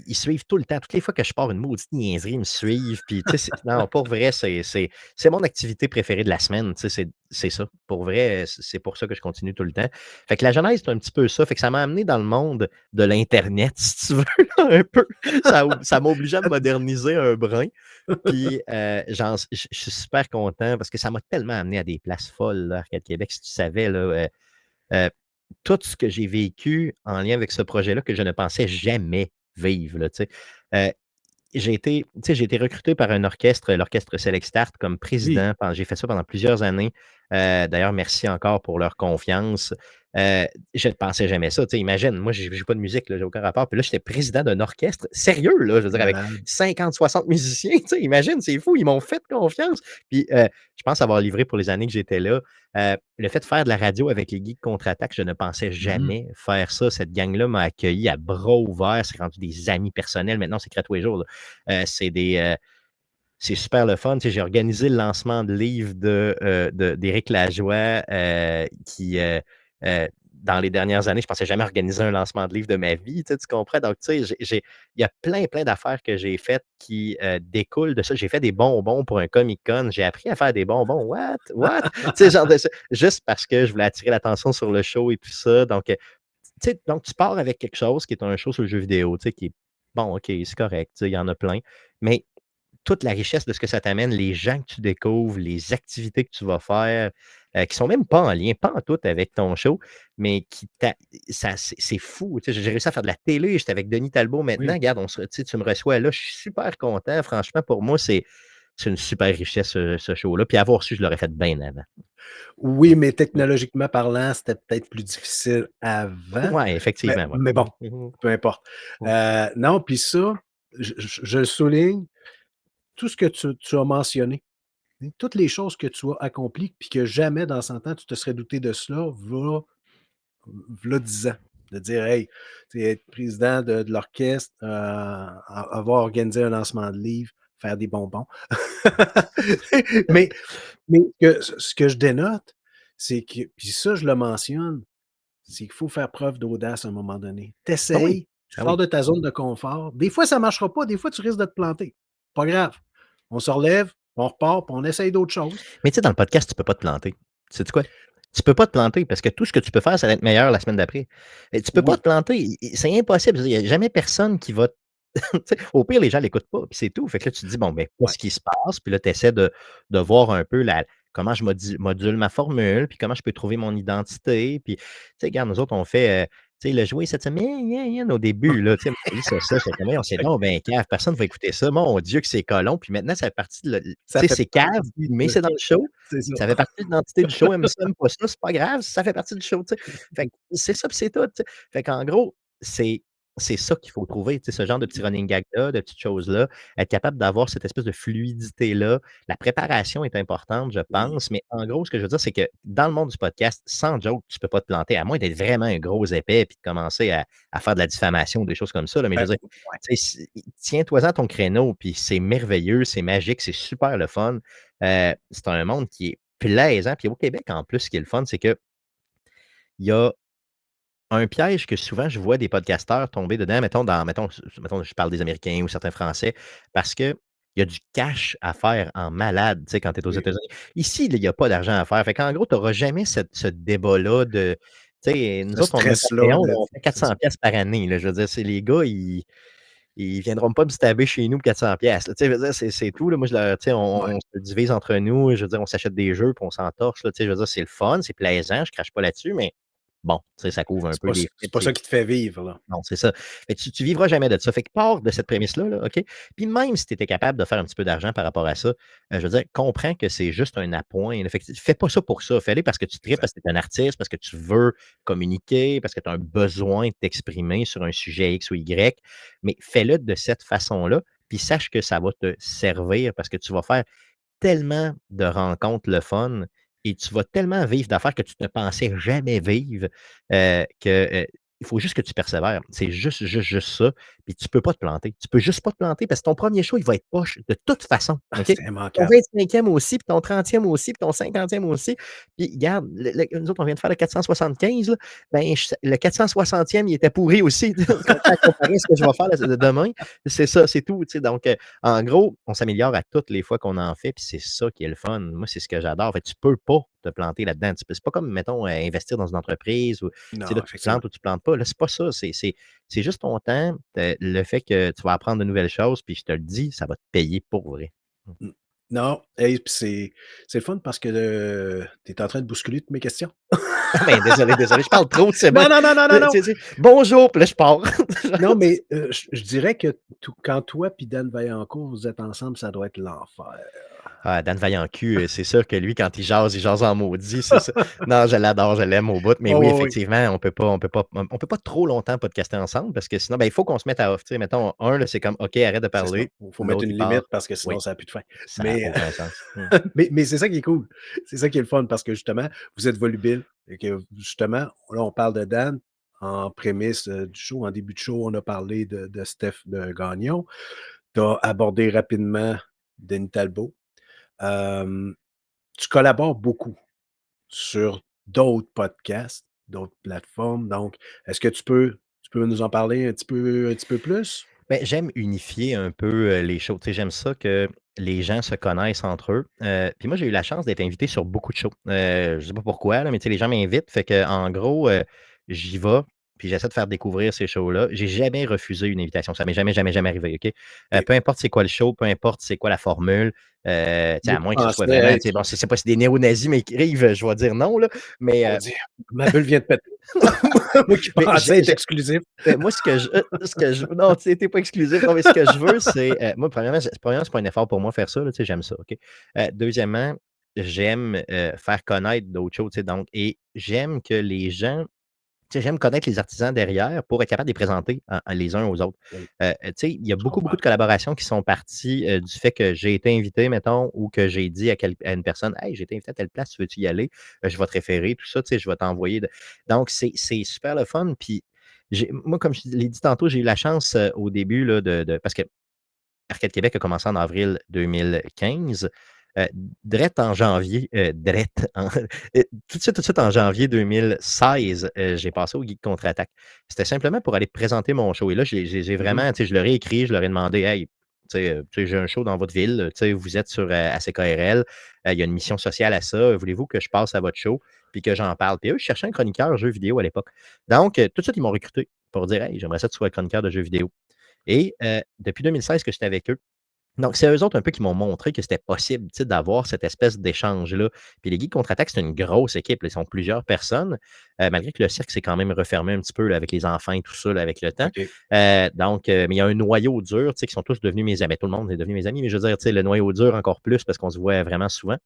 ils suivent tout le temps. Toutes les fois que je pars une maudite niaiserie, ils me suivent. Puis, tu sais, non, pour vrai, c'est mon activité préférée de la semaine. Tu sais, c'est ça. Pour vrai, c'est pour ça que je continue tout le temps. Fait que la genèse, c'est un petit peu ça. Fait que ça m'a amené dans le monde de l'Internet, si tu veux, là, un peu. Ça m'a obligé à me moderniser un brin. Puis, je suis super content parce que ça m'a tellement amené à des places folles, là, Arcade Québec, si tu savais, là. Euh, Tout ce que j'ai vécu en lien avec ce projet-là que je ne pensais jamais vivre, là, tu sais. Heu, j'ai été recruté par un orchestre, l'orchestre Select Start comme oui, président. J'ai fait ça pendant plusieurs années. D'ailleurs, merci encore pour leur confiance. Je ne pensais jamais ça. Tu sais, imagine, moi, je joue pas de musique, là, j'ai aucun rapport. Puis là, j'étais président d'un orchestre sérieux, là, je veux c'est dire, avec malade. 50-60 musiciens. Tu sais, imagine, c'est fou, ils m'ont fait confiance. Puis, je pense avoir livré pour les années que j'étais là. Le fait de faire de la radio avec les Geeks Contre-Attaque, je ne pensais Mmh. jamais faire ça. Cette gang-là m'a accueilli à bras ouverts. C'est rendu des amis personnels. Maintenant, c'est à tous les jours, là. C'est super le fun. Tu sais, j'ai organisé le lancement de livre d'Éric Lajoie, qui, dans les dernières années, je pensais jamais organiser un lancement de livre de ma vie, tu comprends? Donc, tu sais, il y a plein, plein d'affaires que j'ai faites qui, découlent de ça. J'ai fait des bonbons pour un Comic-Con, j'ai appris à faire des bonbons. What? What? Tu sais, genre de ça, juste parce que je voulais attirer l'attention sur le show et tout ça. Donc, tu sais, donc tu pars avec quelque chose qui est un show sur le jeu vidéo, tu sais, qui est bon, OK, c'est correct, tu sais, il y en a plein, mais toute la richesse de ce que ça t'amène, les gens que tu découvres, les activités que tu vas faire, qui sont même pas en lien, pas en tout avec ton show, mais qui t'a ça c'est fou, tu sais, j'ai réussi à faire de la télé, j'étais avec Denis Talbot maintenant, Oui. regarde, tu sais, tu me reçois là, je suis super content, franchement, pour moi, c'est une super richesse, ce show-là, puis avoir su, je l'aurais fait bien avant. Oui, mais Mmh. technologiquement parlant, c'était peut-être plus difficile avant, Ouais, mais effectivement, ouais. mais bon, Mmh mh. peu importe. Mmh. Non, puis ça, je le souligne, tout ce que tu as mentionné, toutes les choses que tu as accomplies, puis que jamais dans 100 ans tu te serais douté de cela, v'là 10 ans. De dire: «Hey, tu sais, être président de l'orchestre, avoir organisé un lancement de livre, faire des bonbons». Mais ce que je dénote, c'est que puis ça, je le mentionne, c'est qu'il faut faire preuve d'audace à un moment donné. Tu Ah oui, essayes, tu ah sors oui. de ta zone de confort. Des fois, ça ne marchera pas, des fois, tu risques de te planter. Pas grave. On se relève, on repart, puis on essaye d'autres choses. Mais tu sais, dans le podcast, tu peux pas te planter. Sais-tu quoi? Tu peux pas te planter parce que tout ce que tu peux faire, ça va être meilleur la semaine d'après. Et tu peux pas te Oui, planter. C'est impossible. Il y a jamais personne qui va tu sais, au pire, les gens l'écoutent pas, puis c'est tout. Fait que là, tu te dis: «Bon, ben, ouais, qu'est-ce qui se passe?» Puis là, tu essaies de voir un peu la comment je module ma formule, puis comment je peux trouver mon identité. Puis, tu sais, regarde, nous autres, on fait, tu sais, le jouet cette semaine, gna, gna, gna au début, là, tu sais, moi, j'ai ça, j'étais comme: «Voyons, c'est donc ben cave, personne va écouter ça. Mon Dieu que c'est colon». Puis maintenant, ça fait partie de le tu ça sais, fait c'est cave, partie mais de c'est dans le show. c'est ça. Ça fait partie de l'identité du show. Aime ça, aime pas ça, c'est pas grave, ça fait partie du show, tu sais. Fait que c'est ça, puis c'est tout, tu sais. Fait qu'en gros, c'est ça qu'il faut trouver, tu sais, ce genre de petits running gags-là, de petites choses-là, être capable d'avoir cette espèce de fluidité-là. La préparation est importante, je Oui, pense, mais en gros, ce que je veux dire, c'est que dans le monde du podcast, sans joke, tu peux pas te planter, à moins d'être vraiment un gros épais puis de commencer à faire de la diffamation, des choses comme ça, là, mais je veux dire, ouais. tu sais, tiens-toi-en à ton créneau, puis c'est merveilleux, c'est magique, c'est super le fun. C'est un monde qui est plaisant, puis au Québec, en plus, ce qui est le fun, c'est qu'il y a un piège que souvent je vois des podcasteurs tomber dedans, mettons, je parle des Américains ou certains Français, parce qu'il y a du cash à faire en malade, tu sais, quand tu es aux Oui. États-Unis. Ici, là, il y a pas d'argent à faire. Fait qu'en gros, tu auras jamais ce débat-là de tu sais, nous Ce autres, on a un stress-là Patreon, là, de on fait c'est ça. 400$ par année, là. Je veux dire, c'est les gars, ils viendront pas me stabber chez nous pour 400$, là. Tu sais, je veux dire, c'est tout, là. Moi, je leur tu sais, Ouais, on se le divise entre nous. Je veux dire, on s'achète des jeux, puis on s'entorche, là. Tu sais, je veux dire, c'est le fun, c'est plaisant, je crache pas là-dessus, mais bon, tu sais, ça couvre un peu les frais c'est de pas ça chez qui te fait vivre, là. non, c'est ça. Fait que tu vivras jamais de ça. Fait que pars de cette prémisse-là, là, OK? Puis même si tu étais capable de faire un petit peu d'argent par rapport à ça, je veux dire, comprends que c'est juste un appoint, là. Fait que fais pas ça pour ça. Fais-le parce que tu tripes, parce Exact. que tu es un artiste, parce que tu veux communiquer, parce que tu as un besoin de t'exprimer sur un sujet X ou Y, mais fais-le de cette façon-là, puis sache que ça va te servir parce que tu vas faire tellement de rencontres le fun et tu vas tellement vivre d'affaires que tu ne pensais jamais vivre, que, il faut juste que tu persévères. C'est juste ça, puis tu peux pas te planter. Tu peux juste pas te planter parce que ton premier show, il va être poche de toute façon, Ah, OK? c'est Ton immanquable. 25e aussi, puis ton 30e aussi, puis ton 50e aussi. Puis regarde, nous autres, on vient de faire le 475 là, ben, le 460e, il était pourri aussi, tu comprends? À comparer à ce que je vais faire là, demain, c'est ça, c'est tout, tu sais? Donc, en gros, on s'améliore à toutes les fois qu'on en fait, puis c'est ça qui est le fun. Moi, c'est ce que j'adore. Fait que tu peux pas te planter là-dedans. C'est pas comme, mettons, investir dans une entreprise où, tu sais, là, Non, tu te effectivement. plantes ou tu te plantes pas. Là, c'est pas ça. C'est juste ton temps, le fait que tu vas apprendre de nouvelles choses, puis je te le dis, ça va te payer pour vrai. Mmh. Mmh. Non, hey, puis c'est le fun parce que, tu es en train de bousculer toutes mes questions. Ah ben, désolé, je parle trop, c'est bon. Non, non, non, non, non, non! «Bonjour», puis là, je pars. Non, mais, je dirais que quand toi puis Dan Vaillancourt, vous êtes ensemble, ça doit être l'enfer. Ah, Dan Vaillant-Cul, c'est sûr que lui, quand il jase en maudit, c'est ça. Non, je l'adore, je l'aime au bout. Mais Ouais, oui, ouais, ouais. effectivement, on peut pas trop longtemps podcaster ensemble parce que sinon, ben, il faut qu'on se mette à off. Tu sais, mettons, un, là, c'est comme, OK, arrête de C'est ça. parler. Faut mettre L'autre, une il part. limite parce que Oui, sinon ça a plus de fin. ça n'a Mais aucun sens. Mmh. mais c'est ça qui est cool. C'est ça qui est le fun parce que justement, vous êtes volubile et que justement, là, on parle de Dan en prémisse, du show. En début de show, on a parlé de Steph de Gagnon. Tu as abordé rapidement Denis Talbot. Tu collabores beaucoup sur d'autres podcasts. d'autres plateformes. Donc, est-ce que tu peux nous en parler un petit peu plus? Ben, j'aime unifier un peu, les shows. Tu sais, j'aime ça que les gens se connaissent entre eux. Puis moi, j'ai eu la chance d'être invité sur beaucoup de shows. Je sais pas pourquoi là, mais tu sais, les gens m'invitent, fait qu'en gros, j'y vais, puis j'essaie de faire découvrir ces shows-là. J'ai jamais refusé une invitation. Ça m'est jamais, jamais, jamais arrivé, OK? OK. Peu importe c'est quoi le show, peu importe c'est quoi la formule, tu sais, à Beaucoup moins que ce soit pensaient: vraiment, «Hey, tu sais, bon, c'est pas si des néo-nazis m'écrivent, je vais dire non, là, mais mon Dieu, ma bulle vient de péter». Moi qui mais pensais être exclusif. moi, ce que je non, tu sais, tu pas exclusif. Non, mais ce que je veux, c'est, moi, premièrement, c'est pas un effort pour moi faire ça, là, tu sais, j'aime ça, OK? Deuxièmement, j'aime, faire connaître d'autres choses, tu sais, donc et j'aime que les gens tu sais, j'aime connaître les artisans derrière pour être capable de les présenter les uns aux autres. Oui, Tu sais, il y a je beaucoup, beaucoup comprends. de collaborations qui sont parties, du fait que j'ai été invité, mettons, ou que j'ai dit à une personne: «Hey, j'ai été invité à telle place, tu veux-tu y aller? Je vais te référer», tout ça, tu sais, je vais t'envoyer de donc c'est super le fun, puis moi, comme je l'ai dit tantôt, j'ai eu la chance, au début là parce que Arcade Québec a commencé en avril 2015. Heu, Drette en janvier, drette en tout de suite en janvier 2016, j'ai passé au Geek Contre-Attaque. C'était simplement pour aller présenter mon show et là, j'ai Mmh mh. vraiment, tu sais, je leur ai écrit, je leur ai demandé: «Hey, tu sais, j'ai un show dans votre ville, tu sais, vous êtes sur, ACKRL, il y a une mission sociale à ça, voulez-vous que je passe à votre show puis que j'en parle?» Puis eux, ils cherchaient un chroniqueur jeux vidéo à l'époque. Donc, tout de suite, ils m'ont recruté pour dire: «Hey, j'aimerais ça que tu sois chroniqueur de jeux vidéo». Et depuis 2016 que j'étais avec eux. Donc, c'est eux autres un peu qui m'ont montré que c'était possible, tu sais, d'avoir cette espèce d'échange-là. Puis les Geeks Contre-Attaque, c'est une grosse équipe, là, ils sont plusieurs personnes, malgré que le cercle s'est quand même refermé un petit peu là, avec les enfants et tout ça, là, avec le temps. OK. Donc, mais il y a un noyau dur, tu sais, qui sont tous devenus mes amis. Tout le monde est devenu mes amis, mais je veux dire, tu sais, le noyau dur encore plus parce qu'on se voit vraiment souvent.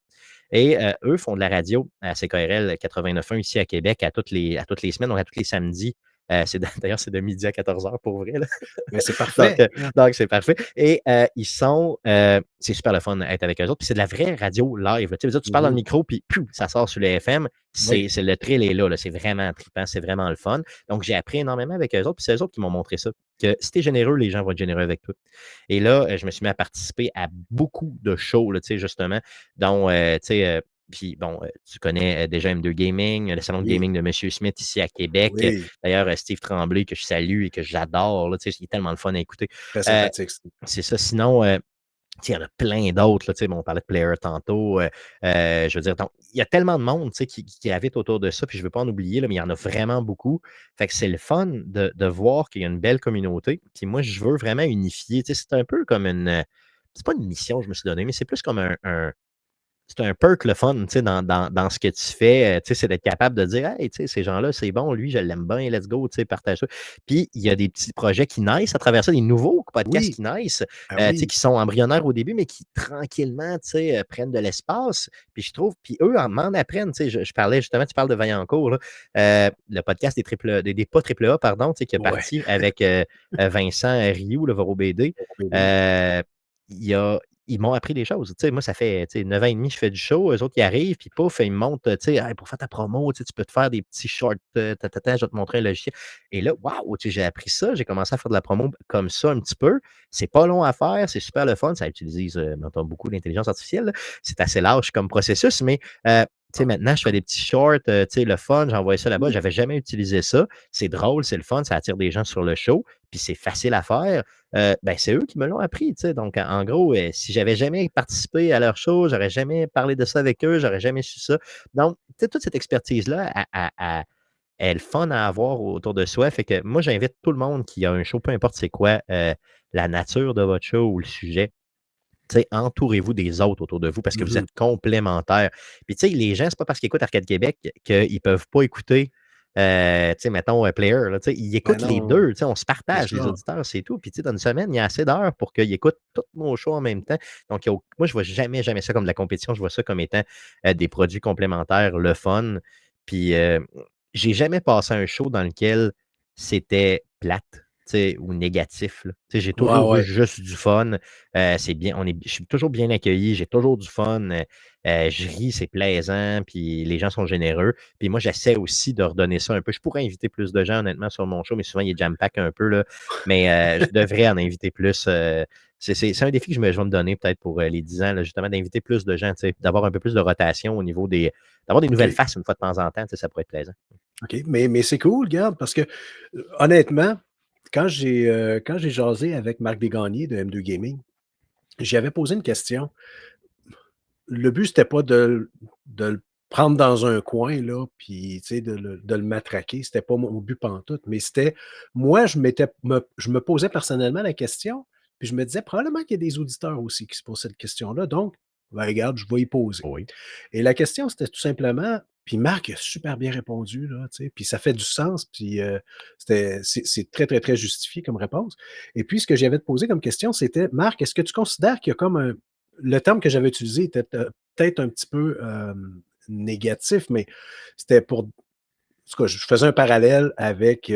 Et eux font de la radio à CKRL 89.1 ici à Québec à toutes les semaines, donc à tous les samedis. D'ailleurs, c'est de midi à 14 heures pour vrai. Là. Mais c'est Donc, parfait. donc c'est parfait. Et c'est super le fun d'être avec eux autres. Puis c'est de la vraie radio live. Tu sais, tu Mmh parles dans le mh. micro, puis ça sort sur le FM. Oui. Le thrill est là. C'est vraiment trippant, c'est vraiment le fun. Donc, j'ai appris énormément avec eux autres. Puis c'est eux autres qui m'ont montré ça. Que si tu es généreux, les gens vont être généreux avec toi. Et là, je me suis mis à participer à beaucoup de shows, là, tu sais, justement, dont, tu sais, puis bon, tu connais déjà M2 Gaming, le salon de Oui. gaming de Monsieur Smith ici à Québec. Oui. D'ailleurs, Steve Tremblay, que je salue et que j'adore, là, tu sais, il est tellement le fun à écouter. Très Euh, sympathique, ça. c'est ça. Sinon, tu sais, il y en a plein d'autres, là, tu sais, bon, on parlait de Player tantôt. Je veux dire, donc, il y a tellement de monde, tu sais, qui gravite autour de ça, puis je ne veux pas en oublier, là, mais il y en a vraiment beaucoup. Fait que c'est le fun de voir qu'il y a une belle communauté. Puis moi, je veux vraiment unifier. Tu sais, c'est un peu comme c'est pas une mission que je me suis donnée, mais c'est plus comme c'est un perk le fun, tu sais, dans ce que tu fais, tu sais, c'est d'être capable de dire: «Hey, tu sais, ces gens-là, c'est bon, lui, je l'aime bien, let's go, tu sais, partage ça». Puis il y a des petits projets qui naissent à travers ça, des nouveaux podcasts Oui. qui naissent, Ah tu sais, oui. qui sont embryonnaires au début, mais qui tranquillement, tu sais, prennent de l'espace. Puis je trouve puis eux m'en apprennent, tu sais. Je parlais justement, tu parles de Vaillancourt, là, le podcast des pas triple A, pardon, tu sais, qui est Ouais. parti avec, Vincent Rioux, le Voro BD. BD. Heu, il y a ils m'ont appris des choses. Tu sais, moi, ça fait, tu sais, 9 ans et demi que je fais du show. Eux autres, ils arrivent, puis pouf, ils me montrent, tu sais, «Hey, pour faire ta promo, tu sais, tu peux te faire des petits shorts, je vais te montrer un logiciel». Et là, waouh, tu sais, j'ai appris ça. J'ai commencé à faire de la promo comme ça un petit peu. C'est pas long à faire, c'est super le fun. Ça utilise, mettons, beaucoup l'intelligence artificielle, là. C'est assez large comme processus, mais tu sais, Ah, maintenant, je fais des petits shorts, tu sais, le fun, j'envoie ça là-bas. oui. J'avais jamais utilisé ça. C'est drôle, c'est le fun, ça attire des gens sur le show, puis c'est facile à faire. Ben, c'est eux qui me l'ont appris, tu sais. Donc, en gros, si j'avais jamais participé à leur show, j'aurais jamais parlé de ça avec eux, j'aurais jamais su ça. Donc, tu sais, toute cette expertise-là, elle est le fun à avoir autour de soi. Fait que moi, j'invite tout le monde qui a un show, peu importe c'est quoi, la nature de votre show ou le sujet. Tu sais, entourez-vous des autres autour de vous parce que Mmh vous mh. êtes complémentaires. Puis, tu sais, les gens, c'est pas parce qu'ils écoutent Arcade Québec qu'ils ne peuvent pas écouter, tu sais, mettons, Player, là, tu sais, ils Ben écoutent les non, 2, tu sais, on se c'est partage, les ça. auditeurs, c'est tout. Puis, tu sais, dans une semaine, il y a assez d'heures pour qu'ils écoutent tous nos shows en même temps. Donc, moi, je vois jamais, jamais ça comme de la compétition. Je vois ça comme étant des produits complémentaires, le fun. Puis, j'ai jamais passé un show dans lequel c'était plate, tu sais, ou négatif, là. Tu sais, j'ai Ouais, toujours eu ouais. juste du fun. C'est bien, je suis toujours bien accueilli, j'ai toujours du fun, je ris, c'est plaisant, puis les gens sont généreux. Puis moi, j'essaie aussi de redonner ça un peu. Je pourrais inviter plus de gens, honnêtement, sur mon show, mais souvent, il est jam-pack un peu, là. Mais je devrais en inviter plus. c'est un défi que je vais me donner peut-être pour les 10 ans, là, justement, d'inviter plus de gens, d'avoir un peu plus de rotation au niveau d'avoir des nouvelles OK. faces une fois de temps en temps, ça pourrait être plaisant. OK, mais c'est cool, regarde, parce que, honnêtement, quand j'ai jasé avec Marc Desgagnés de M2 Gaming, j'y avais posé une question. Le but, c'était pas de le prendre dans un coin, là, puis, tu sais, de le matraquer. C'était pas mon but pantoute, mais c'était moi, je me posais personnellement la question, puis je me disais: «Probablement qu'il y a des auditeurs aussi qui se posent cette question-là, donc, ben, regarde, je vais y poser». Oui. Et la question, c'était tout simplement puis Marc a super bien répondu, là, tu sais, puis ça fait du sens, puis, c'est très, très, très justifié comme réponse. Et puis ce que j'avais posé comme question, c'était: «Marc, est-ce que tu considères qu'il y a comme un» le terme que j'avais utilisé était peut-être un petit peu, négatif, mais c'était pour en tout cas, je faisais un parallèle avec,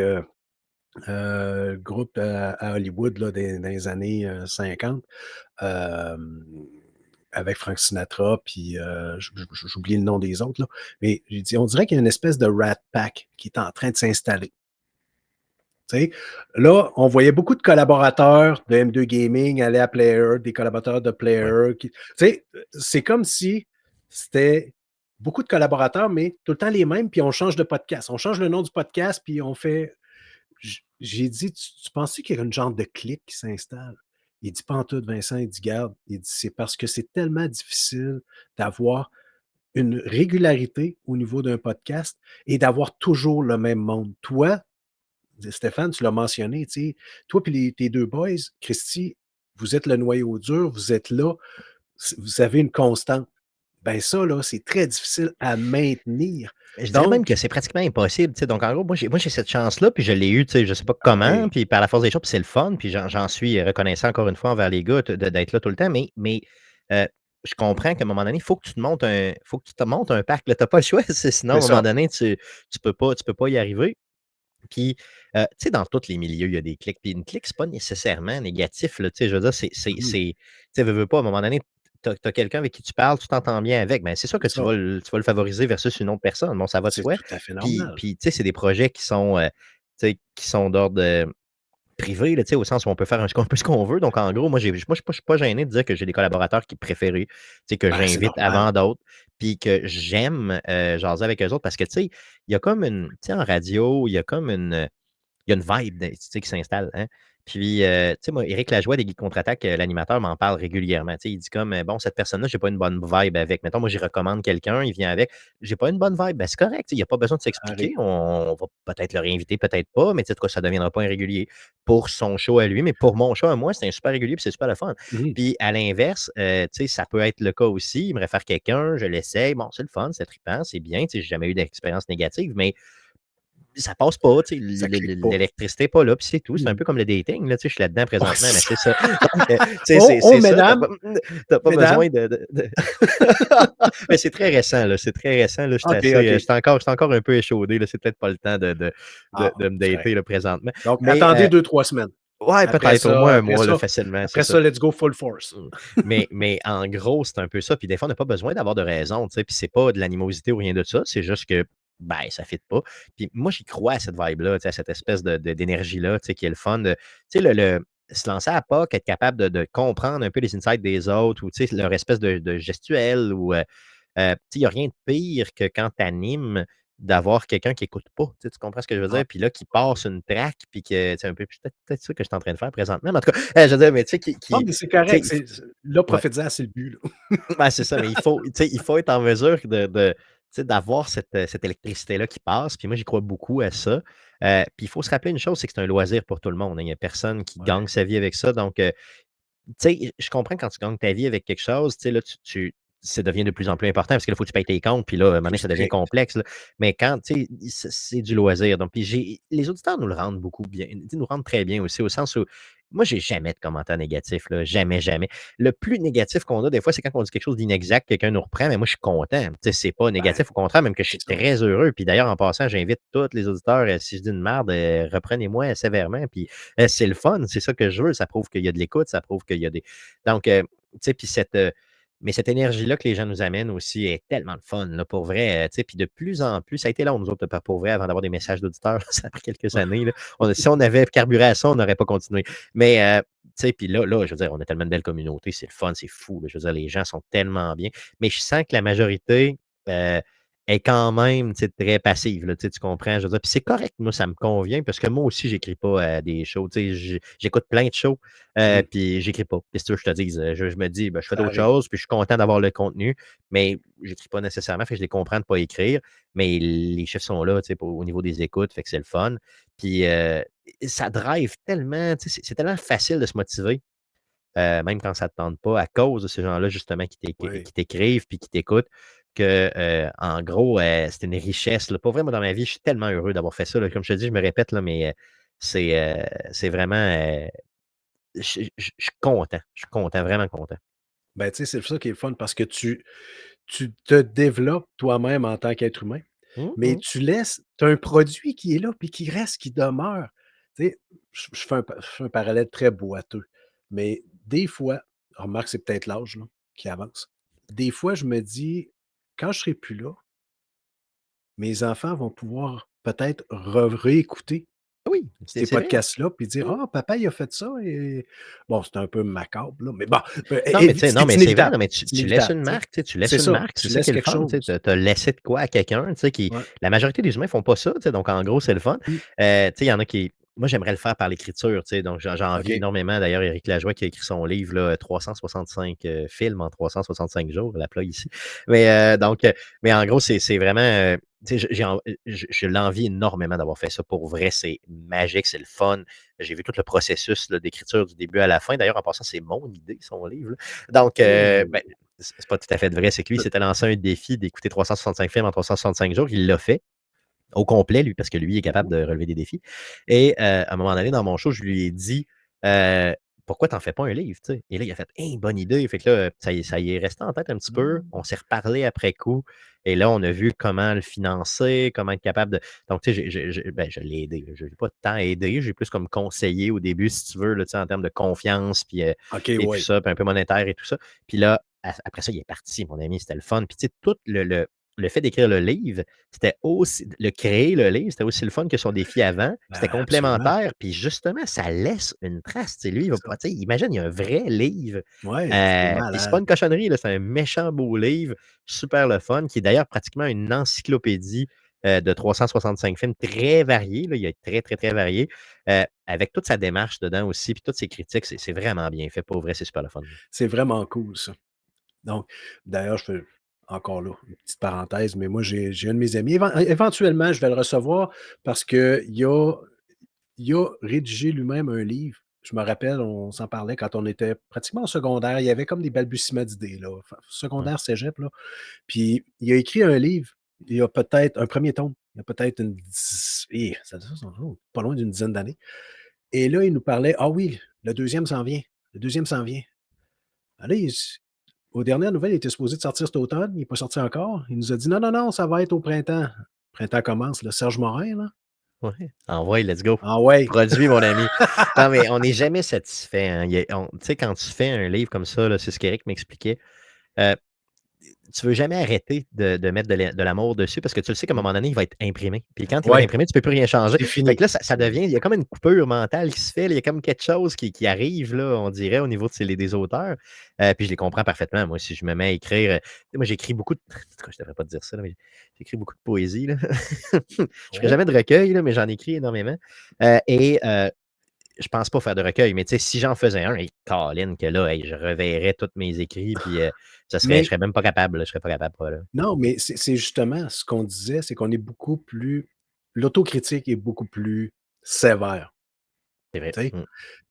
le groupe à Hollywood, là, dans les années, 50, hem, avec Frank Sinatra, puis, j'oublie le nom des autres, là, mais j'ai dit: «On dirait qu'il y a une espèce de Rat Pack qui est en train de s'installer». Tu sais? Là, on voyait beaucoup de collaborateurs de M2 Gaming aller à Player, des collaborateurs de Ouais. Player qui tu sais, c'est comme si c'était beaucoup de collaborateurs, mais tout le temps les mêmes, puis on change de podcast. On change le nom du podcast, puis on fait j'ai dit: «Tu penses-tu qu'il y a une genre de clique qui s'installe?» Il dit: «Pas en tout, Vincent». Il dit: «Garde», il dit: «C'est parce que c'est tellement difficile d'avoir une régularité au niveau d'un podcast et d'avoir toujours le même monde. Toi, Stéphane, tu l'as mentionné, tu sais, toi puis tes 2 boys, Christy, vous êtes le noyau dur, vous êtes là, vous avez une constante. Ben ça, là, c'est très difficile à maintenir. Je dirais même que Donc c'est pratiquement impossible, tu sais, donc en gros, moi j'ai cette chance-là, puis je l'ai eue, tu sais, je sais pas ah comment, oui, puis par la force des choses, puis c'est le fun, puis j'en suis reconnaissant encore une fois envers les gars d'être là tout le temps, mais je comprends qu'à un moment donné, il faut que tu te montes un parc, là, tu pas le choix, sinon à c'est un moment ça, donné, tu peux pas y arriver. Puis, tu sais, dans tous les milieux, il y a des clics. Puis une clique, c'est pas nécessairement négatif, là, tu sais, je veux dire, mmh tu sais, veux pas, à un moment donné, tu as quelqu'un avec qui tu parles, tu t'entends bien avec, ben, c'est sûr que c'est ça. tu vas le favoriser versus une autre personne. Bon, ça va de C'est soi. tout à fait Puis normal. puis, tu sais, c'est des projets tu sais, qui sont d'ordre, privé, là, tu sais, au sens où on peut faire un peu ce qu'on veut. Donc en gros, je suis pas gêné de dire que j'ai des collaborateurs qui préférés, tu sais, que Ben, c'est j'invite normal. avant d'autres, puis que j'aime, jaser avec eux autres parce que, tu sais, il y a comme une tu sais, en radio, il y a une vibe tu sais, qui s'installe, hein. Puis, tu sais, moi, Éric Lajoie des Guides contre-attaque, l'animateur m'en parle régulièrement. Tu sais, il dit comme, «Bon, cette personne-là, j'ai pas une bonne vibe avec». Mettons, moi, j'y recommande quelqu'un, il vient avec, j'ai pas une bonne vibe, ben, c'est correct, tu sais, il y a pas besoin de s'expliquer. Arrive. On va peut-être le réinviter, peut-être pas, mais tu sais, en tout cas, ça deviendra pas un régulier pour son show à lui, mais pour mon show à moi, c'est un super régulier, puis c'est super le fun. Mmh. Puis à l'inverse, tu sais, ça peut être le cas aussi. Il me réfère quelqu'un, je l'essaye, bon, c'est le fun, c'est trippant, c'est bien, tu sais, j'ai jamais eu d'expérience négative, mais ça passe pas, tu sais, Ça clique pas. l'électricité est pas là, puis c'est tout. C'est un Mmh. peu comme le dating, là, tu sais, je suis là-dedans Ouais, présentement, mais c'est c'est ça. ça. Donc, tu sais, Oh, oh, c'est ça, mesdames, tu pas mesdames. besoin de mais c'est très récent, là, c'est très récent, là, OK, OK. j'étais encore un peu échaudé, là, c'est peut-être pas le temps Ah, de me c'est correct. dater, là, présentement. Donc Mais, attendez 2-3 semaines. ouais, peut-être au moins un mois, là, facilement, c'est Après ça. ça, let's go full force. Mmh. Mais en gros, c'est un peu ça. Puis des fois, on n'a pas besoin d'avoir de raison, tu sais. Puis c'est pas de l'animosité ou rien de ça. C'est juste que, ben, ça ne fit pas. Puis moi, j'y crois à cette vibe-là, tu sais, à cette espèce d'énergie-là, tu sais, qui est le fun de, tu sais, se lancer à POC, être capable de comprendre un peu les insights des autres ou, tu sais, leur espèce de gestuelle ou, tu sais, il n'y a rien de pire que quand tu animes d'avoir quelqu'un qui écoute pas, tu sais, tu comprends ce que je veux Ah, dire? Puis là, qui ouais, ouais. passe une track, puis que, tu sais, un peu, peut-être ça que je suis en train de faire présentement, mais en tout cas, je veux dire, mais tu sais, Non, qui mais c'est tu sais, correct, là, ouais, prophétisant, c'est le but, là. ben, c'est ça, mais tu sais, il faut être en mesure tu sais, d'avoir cette électricité-là qui passe, puis moi, j'y crois beaucoup à ça. Puis il faut se rappeler une chose, c'est que c'est un loisir pour tout le monde, hein. Il y a personne qui Ouais, gagne sa vie avec ça, donc tu sais, je comprends quand tu gagnes ta vie avec quelque chose, tu sais, là, ça devient de plus en plus important parce que là, il faut que tu payes tes comptes, puis là, à un moment plus donné, ça devient strict. complexe, là. Mais quand, tu sais, c'est du loisir. Donc, puis les auditeurs nous le rendent beaucoup bien, ils nous rendent très bien aussi, au sens où moi, j'ai jamais de commentaires négatifs, là, jamais, jamais. Le plus négatif qu'on a, des fois, c'est quand on dit quelque chose d'inexact, quelqu'un nous reprend, mais moi, je suis content. Tu sais, c'est pas Ben, négatif, au contraire, même que je c'est suis ça. très heureux. Puis d'ailleurs, en passant, j'invite tous les auditeurs, si je dis une merde, reprenez-moi sévèrement. Puis c'est le fun, c'est ça que je veux. Ça prouve qu'il y a de l'écoute, ça prouve qu'il y a des. Donc, tu sais, puis mais cette énergie-là que les gens nous amènent aussi est tellement le fun, là, pour vrai. Tu sais, puis de plus en plus, ça a été long, nous autres, pour vrai, avant d'avoir des messages d'auditeurs. Ça a pris quelques années. Là. Si on avait carburé à ça, on n'aurait pas continué. Mais, tu sais, puis là, je veux dire, on a tellement de belles communautés, c'est le fun, c'est fou, là. Je veux dire, les gens sont tellement bien. Mais je sens que la majorité, heu, est quand même, tu sais, très passive, là, tu comprends? Je veux dire, puis c'est correct, moi, ça me convient parce que moi aussi, j'écris pas, des shows, tu sais, j'écoute plein de shows, Mmh. puis j'écris pas. Qu'est-ce que tu veux que je te dise? Je me dis: «Ben, je fais Ça d'autres arrive. choses, puis je suis content d'avoir le contenu», mais j'écris pas nécessairement, fait que je les comprends de pas écrire, mais les chiffres sont là, tu sais, pour au niveau des écoutes, fait que c'est le fun. Puis, ça drive tellement, tu sais, c'est tellement facile de se motiver, même quand ça ne te tente pas, à cause de ces gens-là, justement, Oui. qui t'écrivent puis qui t'écoutent, que, en gros, c'est une richesse, là. Pour vrai, moi, dans ma vie, je suis tellement heureux d'avoir fait ça, là. Comme je te dis, je me répète, là, mais, c'est vraiment, je suis content. Je suis content, vraiment content. Ben, tu sais, c'est ça qui est le fun parce que tu te développes toi-même en tant qu'être humain, Mmh mais mh. tu as un produit qui est là, puis qui reste, qui demeure. Tu sais, je fais un parallèle très boiteux, mais des fois, remarque, c'est peut-être l'âge, là, qui avance. Des fois, je me dis: «Quand je serai plus là, mes enfants vont pouvoir peut-être réécouter Oui, ces c'est vrai. podcasts-là, puis dire: Mmh. "Ah, papa, il a fait ça et" bon, c'est un peu macabre, là, mais bon, Non, mais tu sais, non, c'est mais c'est vrai, inévitable, non, mais c'est tu laisses inévitable, une tu sais? marque, tu sais, tu laisses C'est une ça, marque, c'est tu ça qui laisses est le quelque fun, tu sais, chose. tu as laissé de quoi à quelqu'un, tu sais, qui Ouais. la majorité des humains font pas ça, tu sais, donc en gros, c'est le fun. Mmh. Tu sais, il y en a qui moi, j'aimerais le faire par l'écriture, tu sais, donc j'envie OK. énormément d'ailleurs Éric Lajoie qui a écrit son livre, là, 365, films en 365 jours, la plug ici. Mais, mais en gros, c'est vraiment, tu sais, j'ai l'envie énormément d'avoir fait ça. Pour vrai, c'est magique, c'est le fun. J'ai vu tout le processus, là, d'écriture du début à la fin. D'ailleurs, en passant, c'est mon idée, son livre, là. Donc, Oh! ben, c'est pas tout à fait vrai. C'est que lui, il s'était lancé un défi d'écouter 365 films en 365 jours. Il l'a fait au complet, lui, parce que lui est Mmh capable mh. de relever des défis. Et à un moment donné, dans mon show, je lui ai dit heu: «Pourquoi t'en fais pas un livre?» tu sais? Et là, il a fait: «Hein, bonne idée!» Fait que là, ça y est resté en tête un petit peu. Mmh. On s'est reparlé après coup et là, on a vu comment le financer, comment être capable de donc tu sais, ben, je l'ai aidé, là. Je l'ai pas tant aidé, j'ai plus comme conseillé au début, si tu veux, là, tu sais, en termes de confiance, puis, OK, et tout oui. ça, puis un peu monétaire et tout ça. Puis là, après ça, il est parti, mon ami, c'était le fun. Puis tu sais, tout le fait d'écrire le livre, c'était aussi créer le livre, c'était aussi le fun que son défi avant. C'était Ben, absolument, complémentaire, puis justement, ça laisse une trace. Tu sais, lui, il c'est va ça. pas tu sais, imagine, il y a un vrai livre, Ouais, c'est puis c'est pas malade. une cochonnerie, là, c'est un méchant beau livre, super le fun, qui est d'ailleurs pratiquement une encyclopédie, de 365 films très variés, là, il est très, très, très varié, avec toute sa démarche dedans aussi, puis toutes ses critiques, c'est vraiment bien fait. Pour vrai, c'est super le fun. C'est vraiment cool ça. Donc, d'ailleurs, je fais encore là, une petite parenthèse, mais moi, j'ai un de mes amis, éventuellement, je vais le recevoir parce qu'il a rédigé lui-même un livre. Je me rappelle, on s'en parlait quand on était pratiquement au secondaire. Il y avait comme des balbutiements d'idées, là, Mmh. secondaire, cégep, là. Puis il a écrit un livre, il y a peut-être un premier tome, il y a peut-être ça doit faire pas loin d'une dizaine d'années. Et là, il nous parlait: «Ah oui, le deuxième s'en vient, le deuxième s'en vient». Ah là, aux dernières nouvelles, il était supposé de sortir cet automne, il n'est pas sorti encore. Il nous a dit: «Non, non, non, ça va être au printemps». Le printemps commence, là, Serge Morin, là. Ouais, envoie, let's go. Ah ouais! Produit, mon ami. Non, mais on n'est jamais satisfait, hein. Tu sais, quand tu fais un livre comme ça, là, c'est ce qu'Éric m'expliquait, heu, tu veux jamais arrêter de mettre de l'amour dessus parce que tu le sais qu'à un Mmh. moment donné, il va être imprimé. Puis quand il va être Ouais, imprimé, tu peux plus rien changer. c'est Fait que fini. là, ça devient il y a comme une coupure mentale qui se fait, là. Il y a comme quelque chose qui arrive, là, on dirait, au niveau de des auteurs. Puis je les comprends parfaitement. Moi, si je me mets à écrire, tu sais, moi, j'écris beaucoup de en tout cas, je devrais pas te dire ça, là, mais j'écris beaucoup de poésie, là. Je ferai Oh! jamais de recueil, là, mais j'en écris énormément. Je pense pas faire de recueil, mais tu sais, si j'en faisais un, hey, Colin, que là, hey, je reverrais tous mes écrits, puis je Mais serais même pas capable, là, je serais pas capable, probablement. non, mais c'est justement ce qu'on disait, c'est qu'on est beaucoup plus l'autocritique est beaucoup plus sévère, C'est vrai. tu sais? Mmh.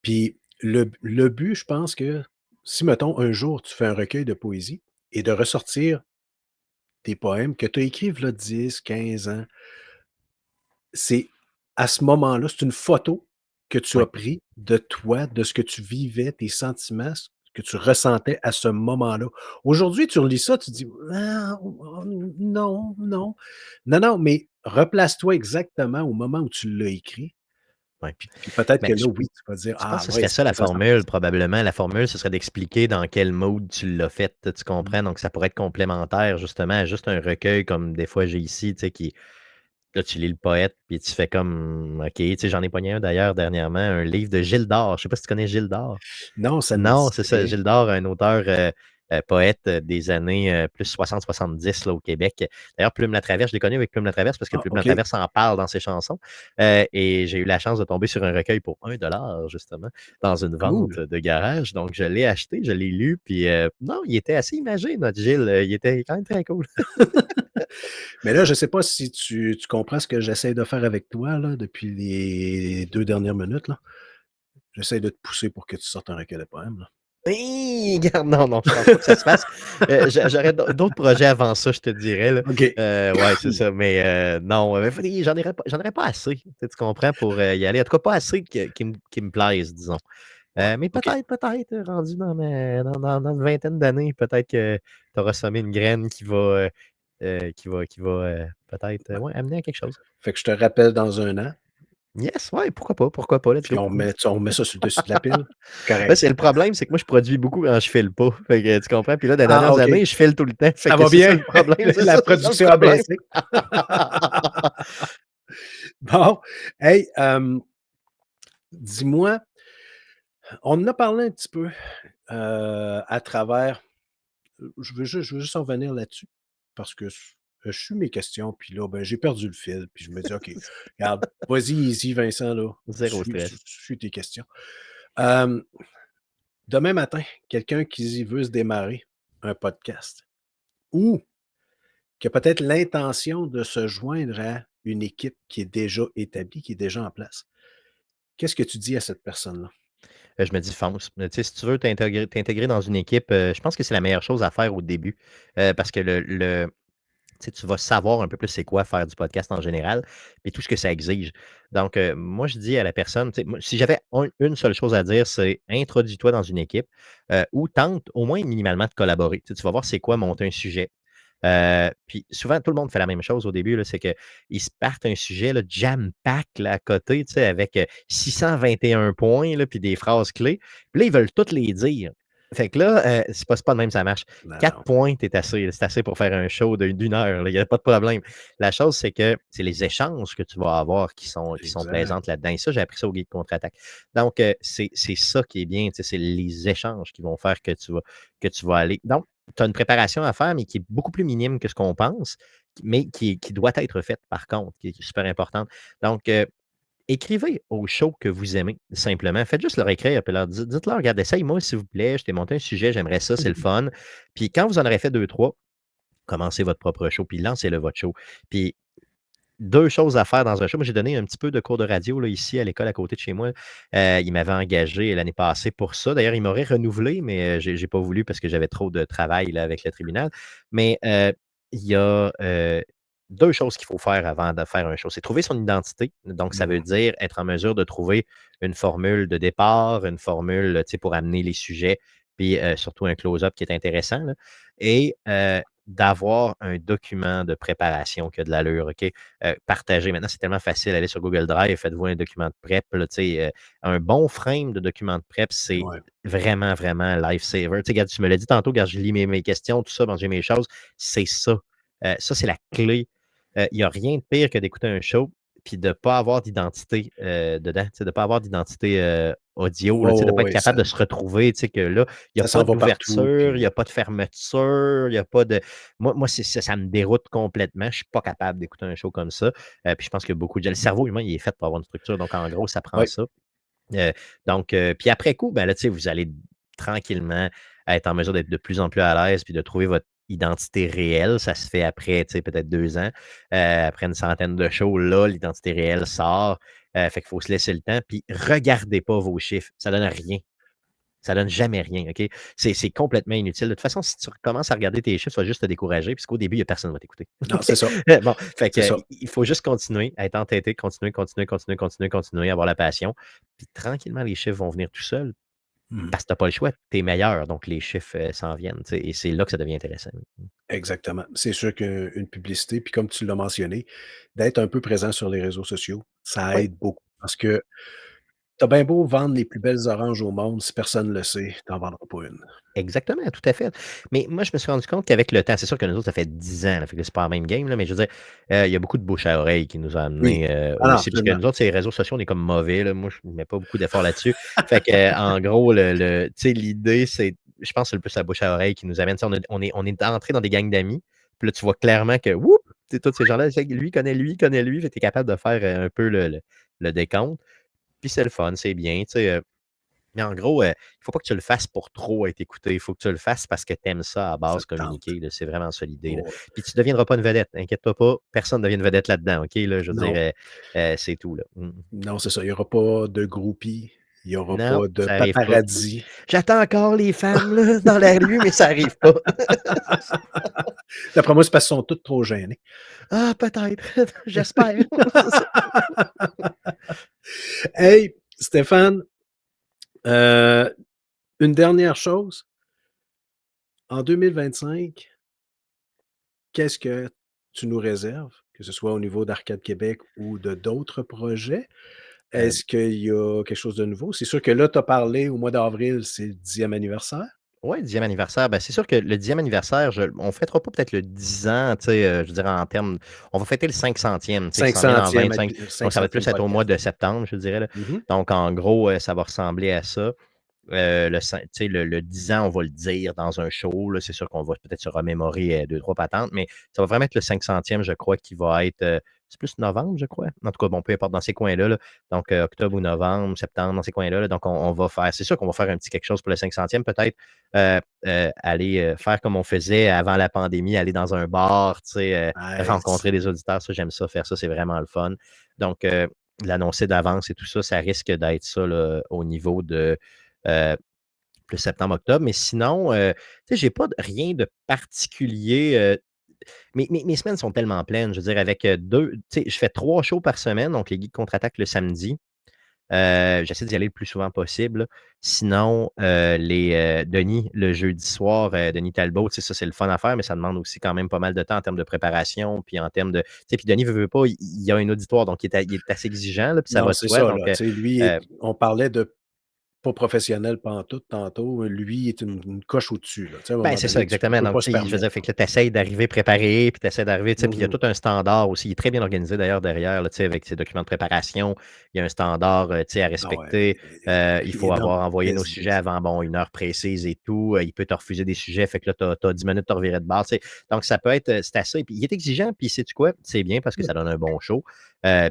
Puis le but, je pense que si, mettons, un jour, tu fais un recueil de poésie et de ressortir tes poèmes que tu as écrits v'là 10, 15 ans, c'est à ce moment-là, c'est une photo que tu as Ouais. pris de toi, de ce que tu vivais, tes sentiments, ce que tu ressentais à ce moment-là. Aujourd'hui, tu relis ça, tu dis: «Ah, oh, non, non». Non, non, mais replace-toi exactement au moment où tu l'as écrit, Ouais. puis peut-être Mais que là, oui, tu vas dire: je pense «Ah que ce ouais, serait ça la ça ressemble à formule, ça». probablement. La formule, ce serait d'expliquer dans quel mood tu l'as fait, tu Mmh. comprends? Donc ça pourrait être complémentaire, justement, à juste un recueil comme des fois j'ai ici, tu sais, qui Là, tu lis le poète, puis tu fais comme: «OK». Tu sais, j'en ai pogné un d'ailleurs dernièrement, un livre de Gilles Dore. Je sais pas si tu connais Gilles Dore? Non, ça me Non, dit c'est ça. rien. Gilles Dore, un auteur, poète, des années, plus 60-70 là, au Québec. D'ailleurs, Plume Latraverse, je l'ai connu avec Plume Latraverse parce que Ah, Plume OK, Latraverse en parle dans ses chansons. Et j'ai eu la chance de tomber sur un recueil pour 1 $ justement, dans une cool. vente de garage. Donc je l'ai acheté, je l'ai lu, puis non, il était assez imagé notre Gilles, il était quand même très cool. Mais là, je sais pas si tu comprends ce que j'essaie de faire avec toi, là, depuis les 2 dernières minutes, là. J'essaie de te pousser pour que tu sortes un recueil de poèmes, là. Hi! Regarde, non, non, je pense pas que ça se fasse. J'aurais d'autres projets avant ça, je te dirais, là. OK. Ouais, c'est ça, mais non, j'en aurais pas assez, tu comprends, pour, y aller. En tout cas, pas assez qui me plaisent, disons. Ouais, Mais OK. peut-être, rendu dans une vingtaine d'années, peut-être que tu auras semé une graine qui va, peut-être, Ouais. ouais, amener à quelque chose. Fait que je te rappelle dans 1 an, Yes, ouais, pourquoi pas, let's puis go. on met ça sur le dessus de la pile. Là, Correct. c'est le problème, c'est que moi, je produis beaucoup quand je file pas. Fait que tu comprends? Puis là, dans les Ah, dernières OK. années, je file tout le temps. Fait Ça que va c'est ça bien? le problème, La c'est ça le production a problème. baissé. Bon, hey, dis-moi, on en a parlé un petit peu, à travers je veux juste en revenir là-dessus parce que je suis mes questions, puis là, ben, j'ai perdu le fil, puis je me dis: «OK, regarde, vas-y easy Vincent, là, Zéro stress. suis tes questions». Hem, Demain matin, quelqu'un qui veut se démarrer un podcast ou qui a peut-être l'intention de se joindre à une équipe qui est déjà établie, qui est déjà en place. Qu'est-ce que tu dis à cette personne-là? Je me dis: «Fonce». Tu sais, si tu veux t'intégrer dans une équipe, je pense que c'est la meilleure chose à faire au début, parce que tu sais, tu vas savoir un peu plus c'est quoi faire du podcast en général, et tout ce que ça exige. Donc, moi, je dis à la personne, tu sais, moi, si j'avais une seule chose à dire, c'est introduis-toi dans une équipe, ou tente au moins minimalement de collaborer. Tu sais, tu vas voir c'est quoi monter un sujet. Puis souvent, tout le monde fait la même chose au début, là, c'est qu'ils se partent un sujet là, jam-pack là, à côté, tu sais, avec 621 points, là, puis des phrases clés. Puis là, ils veulent toutes les dire. Fait que là, c'est pas de même ça marche. Non, 4 non. points, c'est assez pour faire un show d'une heure, il n'y a pas de problème. La chose, c'est que c'est les échanges que tu vas avoir qui sont Exact. plaisantes là-dedans. Et ça, j'ai appris ça au Guide contre-attaque. Donc, c'est ça qui est bien, tu sais, c'est les échanges qui vont faire que tu vas aller. Donc, tu as une préparation à faire, mais qui est beaucoup plus minime que ce qu'on pense, mais qui doit être faite par contre, qui est super importante. Donc, écrivez aux shows que vous aimez, simplement. Faites juste leur écrire, puis dites-leur: «Regarde, essaye-moi s'il vous plaît, je t'ai monté un sujet, j'aimerais ça, c'est le fun». Puis quand vous en aurez fait deux trois, commencez votre propre show, puis lancez-le votre show. Puis 2 choses à faire dans un show. Moi, j'ai donné un petit peu de cours de radio là, ici à l'école à côté de chez moi. Ils m'avaient engagé l'année passée pour ça. D'ailleurs, ils m'auraient renouvelé, mais j'ai pas voulu parce que j'avais trop de travail là, avec le tribunal. Mais il y a 2 choses qu'il faut faire avant de faire un show. C'est trouver son identité. Donc, ça veut Mmh. dire être en mesure de trouver une formule de départ, une formule tu sais, pour amener les sujets, puis surtout un close-up qui est intéressant, là. Et d'avoir un document de préparation qui a de l'allure, OK? Partager. Maintenant, c'est tellement facile. Allez sur Google Drive, faites-vous un document de prep. Là, tu sais, un bon frame de document de prep, c'est Ouais, vraiment, vraiment lifesaver. Tu sais, regarde, tu me l'as dit tantôt, regarde, je lis mes questions, tout ça, bon, j'ai mes choses. C'est ça. Ça, c'est la clé. Il n'y a rien de pire que d'écouter un show puis de ne pas avoir d'identité dedans, tu sais, de ne pas avoir d'identité audio, là, tu sais, de ne pas être ouais, capable de se retrouver, tu sais, que là, il n'y a ça pas s'en va partout, d'ouverture, il n'y puis a pas de fermeture, il n'y a pas de. Moi ça me déroute complètement. Je ne suis pas capable d'écouter un show comme ça. Puis je pense que beaucoup de. Le cerveau humain, il est fait pour avoir une structure. Donc, en gros, ça prend ouais, ça. Euh, donc, puis après coup, ben là, tu sais, vous allez tranquillement être en mesure d'être de plus en plus à l'aise puis de trouver votre identité réelle. Ça se fait après, tu sais, peut-être 2 ans. Après une centaine de shows, là, l'identité réelle sort. Fait qu'il faut se laisser le temps. Puis regardez pas vos chiffres. Ça donne rien. Ça donne jamais rien, OK? C'est complètement inutile. De toute façon, si tu commences à regarder tes chiffres, ça va juste te décourager, puisqu'au début, il y a personne qui va t'écouter. non, OK? c'est ça, Bon, fait c'est que, ça. il faut juste continuer à être entêté, continuer, continuer, continuer, continuer, continuer, avoir la passion. Puis tranquillement, les chiffres vont venir tout seuls Mmh. parce que tu as pas le choix. Tu es meilleur, donc les chiffres, s'en viennent, tu sais? Et c'est là que ça devient intéressant. Exactement. C'est sûr qu'une publicité, puis comme tu l'as mentionné, d'être un peu présent sur les réseaux sociaux, ça Oui, aide beaucoup parce que Tu bien beau vendre les plus belles oranges au monde, si personne le sait, tu en vendras pas une. Exactement, tout à fait. Mais moi, je me suis rendu compte qu'avec le temps, c'est sûr que nous autres, ça fait 10 ans, là, fait que c'est pas la même game, là, mais je veux dire, il y a beaucoup de bouche à oreille qui nous a Oui. amenés, Ah non, aussi, parce que absolument. nous autres, sur les réseaux sociaux, on est comme mauvais, là. Moi, je mets pas beaucoup d'efforts là-dessus. Fait que, en gros, tu sais, l'idée, c'est je pense que c'est le plus la bouche à oreille qui nous amène. Tu sais, on est entrés dans des gangs d'amis, puis là, tu vois clairement que, woup! Tu sais, tous ces gens-là, c'est lui, connaît lui, fait que tu es capable de faire, un peu le décompte. Puis c'est le fun, c'est bien, tu sais, mais en gros, il faut pas que tu le fasses pour trop être écouté. Il faut que tu le fasses parce que tu aimes ça à Ça base, te tente. communiquer, là. C'est vraiment ça l'idée, là. Ouais. Puis tu ne deviendras pas une vedette, inquiète-toi pas, personne ne devient une vedette là-dedans, OK, là? Je veux dire, Non, c'est tout, là. non, c'est ça. Il y aura pas de groupies, il y aura Non, pas de ça arrive pas. paparazzi. J'attends encore les femmes, là, dans la rue, mais ça arrive pas. D'après moi, c'est parce qu'ils sont tous trop gênés. Ah, peut-être, j'espère. C'est ça. Hey, Stéphane, heu, une dernière chose. En 2025, qu'est-ce que tu nous réserves? Que ce soit au niveau d'Arcade Québec ou de d'autres projets? Heu Est-ce qu'il y a quelque chose de nouveau? C'est sûr que là, tu as parlé au mois d'avril, c'est le 10e anniversaire. Ouais, 10e anniversaire, ben, c'est sûr que le 10e anniversaire, on fêtera pas peut-être le 10 ans, tu sais, je dirais en termes on va fêter le 500e, tu sais, qui s'en vient dans 500e 25, donc ça va 500e plus être au mois podcast. de septembre, je dirais, là. Mmh. Donc en gros, ça va ressembler à ça. Tu sais, le 10 ans, on va le dire dans un show, là. C'est sûr qu'on va peut-être se remémorer, 2-3 patentes, mais ça va vraiment être le 500e, je crois, qui va être, c'est plus novembre, je crois? En tout cas, bon, peu importe, dans ces coins-là, là. Donc, octobre ou novembre, septembre, dans ces coins-là, là. Donc, on va faire c'est sûr qu'on va faire un petit quelque chose pour le 500e, peut-être, aller, faire comme on faisait avant la pandémie, aller dans un bar, tu sais, Nice. rencontrer des auditeurs. Ça, j'aime ça, faire ça, c'est vraiment le fun. Donc, l'annoncer d'avance et tout ça, ça risque d'être ça, là, au niveau de, heu, le septembre-octobre. Mais sinon, tu sais, j'ai pas rien de particulier, mes semaines sont tellement pleines. Je veux dire, avec, 2 tu sais, je fais 3 shows par semaine, donc les Geeks contre-attaque le samedi. J'essaie d'y aller le plus souvent possible, là. Sinon, Denis, le jeudi soir, Denis Talbot, tu sais, ça, c'est le fun à faire, mais ça demande aussi quand même pas mal de temps en termes de préparation, puis en termes de tu sais, puis Denis veut pas, il y a un auditoire, donc il est assez exigeant, là, puis ça Non, va de c'est soi, ça, donc là. Tu sais, lui, heu on parlait de pas professionnel pantoute tantôt. Lui, il est une coche au-dessus, là. Tu sais, à un Ben, moment c'est ça, donné, tu exactement. peux Donc, pas se tu sais, je veux permettre, dire, fait là. que là, tu essaies d'arriver préparé, puis tu essaies d'arriver, tu sais, puis il y a Mmh. tout un standard aussi. Il est très bien organisé d'ailleurs derrière, là, tu sais, avec ses documents de préparation. Il y a un standard, tu sais, à Ah ouais, respecter. Il faut énorme. avoir envoyé nos Yes, sujets yes. avant, bon, une heure précise et tout. Il peut te refuser des sujets, fait que là, tu as 10 minutes de te revirer de base, tu sais. Donc, ça peut être, c'est assez. Puis il est exigeant, puis sais-tu quoi? C'est bien parce que ça donne un bon show.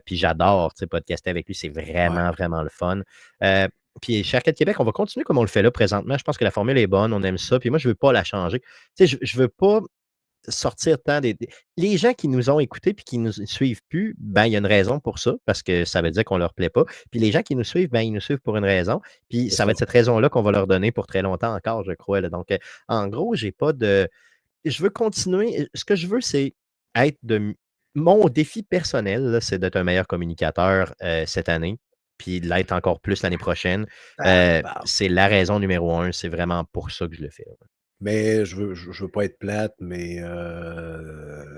Puis j'adore, tu sais, podcaster avec lui, c'est Ouais, vraiment, vraiment le fun. Euh, puis chez Arcade Québec, on va continuer comme on le fait là présentement. Je pense que la formule est bonne, on aime ça. Puis moi, je ne veux pas la changer. Tu sais, je veux pas sortir tant les gens qui nous ont écoutés puis qui nous suivent plus, ben, il y a une raison pour ça, parce que ça veut dire qu'on leur plaît pas. Puis les gens qui nous suivent, ben, ils nous suivent pour une raison. Puis c'est ça va ça. être cette raison-là qu'on va leur donner pour très longtemps encore, je crois, là. Donc, en gros, j'ai pas de je veux continuer. Ce que je veux, c'est être mon défi personnel, là, c'est d'être un meilleur communicateur, cette année, puis de l'être encore plus l'année prochaine. Tabarnak. C'est la raison numéro un. C'est vraiment pour ça que je le fais, là. Mais je veux pas être plate, mais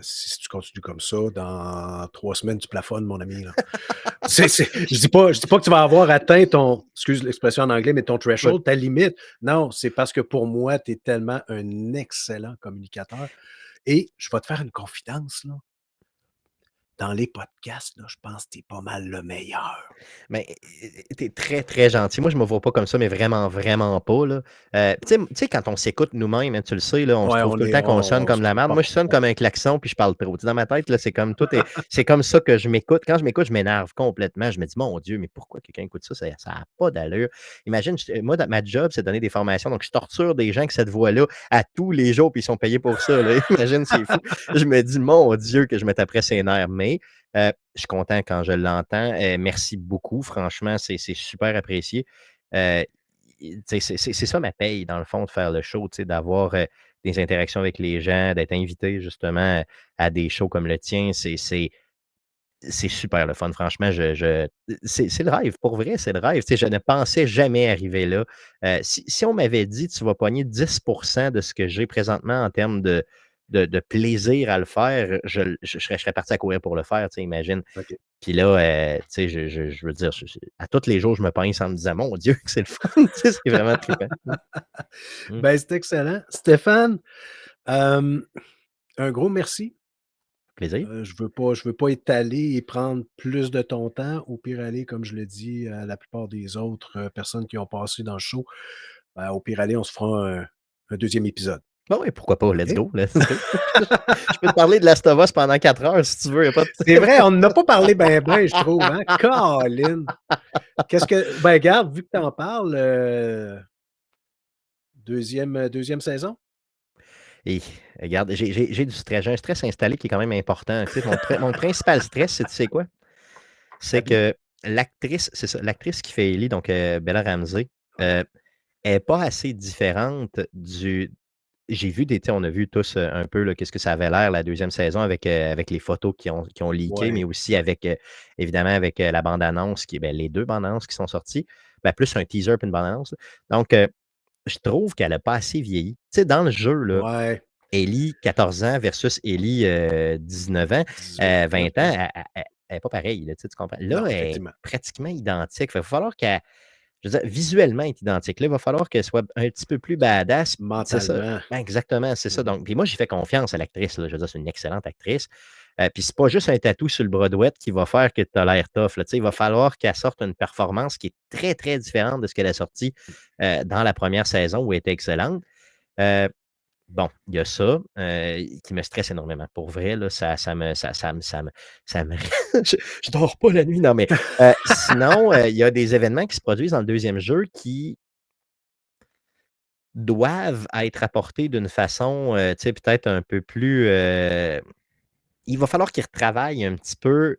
si tu continues comme ça, dans 3 semaines, tu plafonnes, mon ami, là. C'est je dis pas que tu vas avoir atteint ton excuse l'expression en anglais, mais ton Ouais. threshold, ta limite. Non, c'est parce que pour moi, tu es tellement un excellent communicateur et je vais te faire une confidence, là. Dans les podcasts, là, je pense que tu es pas mal le meilleur. Mais tu es très, très gentil. Moi, je me vois pas comme ça, mais vraiment, vraiment pas, là. Tu sais, quand on s'écoute nous-mêmes, hein, tu le sais, là, on se Ouais, trouve tout le temps qu'on sonne on comme se la merde. Moi, bon, je sonne comme un klaxon, puis je parle trop. Tu sais, dans ma tête, là, c'est comme tout est c'est comme ça que je m'écoute. Quand je m'écoute, je m'énerve complètement. Je me dis: «Mon Dieu, mais pourquoi quelqu'un écoute ça? Ça a pas d'allure». Imagine, moi, dans ma job, c'est de donner des formations, donc je torture des gens avec cette voix-là à tous les jours, puis ils sont payés pour ça, là. Imagine, c'est fou. Je me dis: «Mon Dieu, que je me taperais ses nerfs», mais je suis content quand je l'entends. Merci beaucoup. Franchement, c'est super apprécié. Heu, tu sais, c'est ça ma paye, dans le fond, de faire le show, tu sais, d'avoir, des interactions avec les gens, d'être invité justement à des shows comme le tien. C'est super le fun. Franchement, c'est le rêve. Pour vrai, c'est le rêve. Tu sais, je ne pensais jamais arriver là. Si on m'avait dit: «Tu vas pogner 10% de ce que j'ai présentement en termes de plaisir à le faire», je serais parti à courir pour le faire, tu sais, imagine. OK. Puis là, tu sais, je veux dire, à tous les jours, je me pince en me disant: «Mon Dieu, que c'est le fun!» Tu sais, c'est vraiment trippant. Mmh. Ben, c'est excellent. Stéphane, hem, un gros merci. Plaisir. Je veux pas étaler et prendre plus de ton temps. Au pire aller, comme je le dis à la plupart des autres, personnes qui ont passé dans le show, au pire aller, on se fera un 2e épisode. Bah ouais, pourquoi pas? Let's OK? go, let's go. Je peux te parler de Last of Us pendant 4 heures si tu veux, y a pas de C'est vrai, on en a pas parlé ben, je trouve, hein? Colin! Ben, regarde, vu que tu en parles, 2e saison? et regarde, j'ai du stress. J'ai un stress installé qui est quand même important. Tu sais, mon principal stress, c'est tu sais quoi? La C'est vie? que l'actrice c'est ça, l'actrice qui fait Ellie, donc Bella Ramsey, Ouais. est pas assez différente du j'ai vu des tu sais, on a vu tous, un peu là, qu'est-ce que ça avait l'air la 2e saison avec les photos qui ont leaké, mais Ouais, aussi avec, évidemment avec, la bande annonce les 2 bandes annonces qui sont sorties, plus un teaser puis une bande annonce. Donc je trouve qu'elle a pas assez vieilli. Tu sais, dans le jeu là, ouais, Ellie, 14 ans versus Ellie, 19 ans, 18-19, 20 ans, ouais. elle est pas pareille, là, tu comprends? Là, Non, elle est effectivement. pratiquement identique. Fait va falloir qu'elle je veux dire, visuellement, elle est identique. Là, il va falloir qu'elle soit un petit peu plus badass. C'est ça. Mentalement. Exactement, c'est ça. Mmh. Donc puis moi, j'ai fait confiance à l'actrice, là. Je veux dire, c'est une excellente actrice. Puis c'est pas juste un tatou sur le bras droit qui va faire que tu as l'air tough, là. Tu sais, il va falloir qu'elle sorte une performance qui est très, très différente de ce qu'elle a sorti, dans la première saison où elle était excellente. Heu Bon, il y a ça, qui me stresse énormément. Pour vrai, là, ça me je dors pas la nuit, non, mais, sinon, il y a des événements qui se produisent dans le deuxième jeu qui doivent être apportés d'une façon, tu sais, peut-être un peu plus, il va falloir qu'ils retravaillent un petit peu.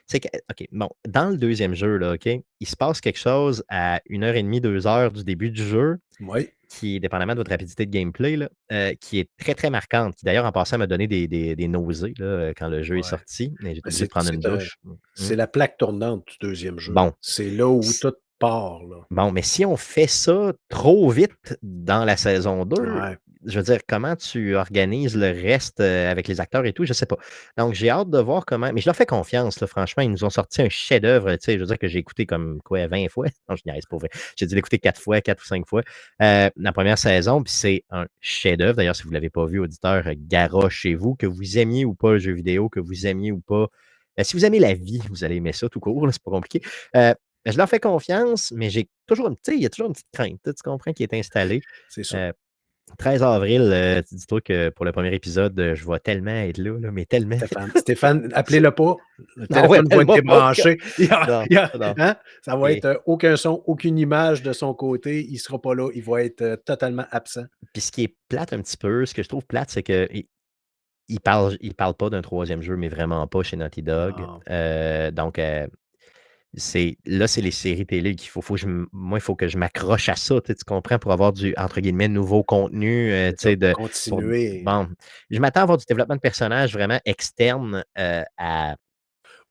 C'est que OK, bon, dans le deuxième jeu, là, OK, il se passe quelque chose à 1 heure et demie, 2 heures du début du jeu Oui, qui, dépendamment de votre rapidité de gameplay, là, qui est très, très marquante, qui d'ailleurs, en passant, m'a donné des nausées, là, quand le jeu est ouais. sorti, mais j'étais Ben, obligé de prendre une douche. Mmh. c'est la plaque tournante du 2e jeu. Bon, C'est là où s tout part, là. bon, mais si on fait ça trop vite dans la saison 2, Ouais, je veux dire, comment tu organises le reste, avec les acteurs et tout, je sais pas. Donc j'ai hâte de voir comment mais je leur fais confiance, là, franchement, ils nous ont sorti un chef-d'œuvre, tu sais, je veux dire que j'ai écouté comme quoi 20 fois? Non, je niaise, pas vrai. J'ai dû l'écouter 4 fois, 4 ou 5 fois, la première saison, puis c'est un chef-d'œuvre. D'ailleurs, si vous l'avez pas vu, auditeur, garochez-vous, que vous aimiez ou pas le jeu vidéo, que vous aimiez ou pas si vous aimez la vie, vous allez aimer ça tout court, là, c'est pas compliqué. Heu, je leur fais confiance, mais j'ai toujours une tu sais, il y a toujours une petite crainte, tu comprends, qui est installée. c'est sûr. Heu, 13 avril, dis-toi que pour le premier épisode, je vais tellement être là, mais tellement. Stéphane, appelez-le pas. Le Non, téléphone va être appelle-moi pas, gars. débranché. Non, Il y a non. hein? Ça va Et être, aucun son, aucune image de son côté. Il sera pas là. Il va être, totalement absent. puis ce qui est plate un petit peu, ce que je trouve plate, c'est qu'ils parlent pas d'un troisième jeu, mais vraiment pas chez Naughty Dog. Ah, Donc, c'est les séries télé qu'il faut que moi, il faut que je m'accroche à ça, tu comprends? Pour avoir du, entre guillemets, «nouveau contenu», c'est tu ça, sais, pour pour continuer. bon, je m'attends à avoir du développement de personnages vraiment externe, à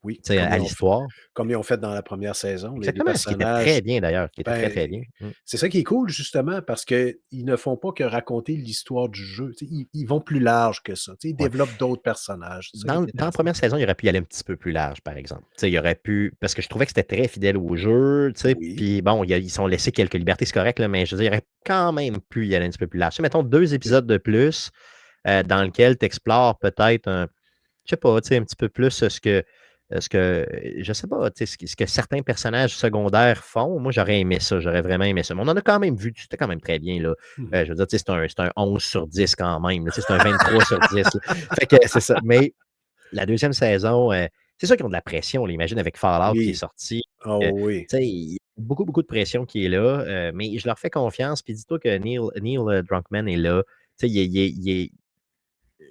Oui, tu sais, à l'histoire. comme ils ont fait dans la première saison. Les Exactement, ce qui était très personnages, bien d'ailleurs, qui était très, ben, très bien. c'est ça qui est cool justement parce qu'ils ne font pas que raconter l'histoire du jeu. Tu sais, ils vont plus large que ça. Tu sais, ils Ouais. développent d'autres personnages. C'est ça qui Dans est dans la intéressant. première saison, il aurait pu y aller un petit peu plus large, par exemple. Tu sais, il aurait pu parce que je trouvais que c'était très fidèle au jeu, tu sais, Oui, puis bon, ils sont laissés quelques libertés, c'est correct, là, mais je veux dire, il aurait quand même pu y aller un petit peu plus large. Tu sais, mettons 2 c'est ça. épisodes de plus, dans lequel tu explores peut-être je sais pas, tu sais, un petit peu plus, je sais pas, tu sais, ce que certains personnages secondaires font. Moi, j'aurais aimé ça, j'aurais vraiment aimé ça. Mais on en a quand même vu, c'était quand même très bien, là. Mmh. Je veux dire, tu sais, c'est un 11 sur 10 quand même, là, tu sais, c'est un 23 sur 10, là. Fait que c'est ça. Mais la deuxième saison, c'est sûr qu'ils ont de la pression, là. Imagine avec Fallout qui est Oui. sorti, Oh tu oui. sais, il y a beaucoup, beaucoup de pression qui est là, mais je leur fais confiance. Puis dis-toi que Neil, Druckmann est là. Tu sais, il est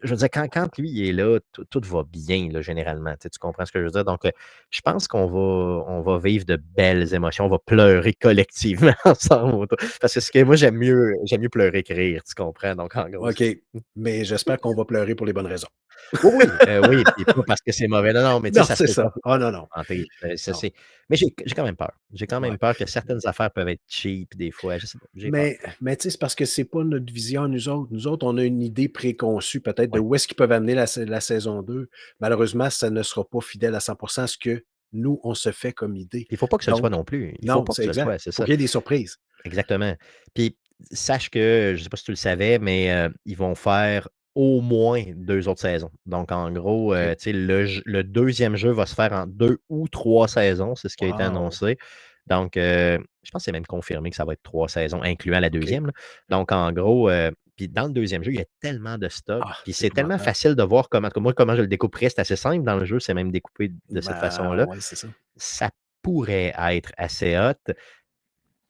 je veux dire, quand lui il est là, tout va bien, là, généralement. Tu comprends ce que je veux dire? Donc, je pense qu'on va vivre de belles émotions. On va pleurer collectivement ensemble parce que moi, j'aime mieux pleurer que rire, tu comprends? Donc, en gros, OK, c'est ça. mais j'espère qu'on va pleurer pour les bonnes raisons. Oui, oui, oui, puis pas parce que c'est mauvais. Non, non, mais tu sais, Non, ça se c'est peut pas ça. Oh non, non. santé. Ça, Non. c'est Mais j'ai quand même peur. J'ai quand même Ouais. peur que certaines affaires peuvent être cheap des fois, je sais pas, j'ai peur. Mais tu sais, c'est parce que c'est pas notre vision à nous autres. Nous autres, on a une idée préconçue peut-être de Ouais. où est-ce qu'ils peuvent amener la saison 2. Malheureusement, ça ne sera pas fidèle à 100 à ce que nous, on se fait comme idée. Il faut pas que ce le soit Donc non plus. Il faut non, pas que c'est ce le exact. soit, c'est Faut ça. qu'il y ait des surprises. Exactement. Puis sache que, je sais pas si tu le savais, mais ils vont faire au moins 2 autres saisons. Donc en gros, OK. tu sais, le 2e jeu va se faire en 2 ou 3 saisons, c'est ce qui a été Wow! annoncé. Donc je pense que c'est même confirmé que ça va être 3 saisons, incluant la OK. 2e, là. Donc en gros, puis dans le 2e jeu, il y a tellement de stock, Ah, puis c'est c'est tellement épouvantable. facile de voir comment en tout cas moi, comment je le découperais, c'est assez simple dans le jeu, c'est même découpé de cette Ben, façon-là. ouais, c'est ça. Ça pourrait être assez hot.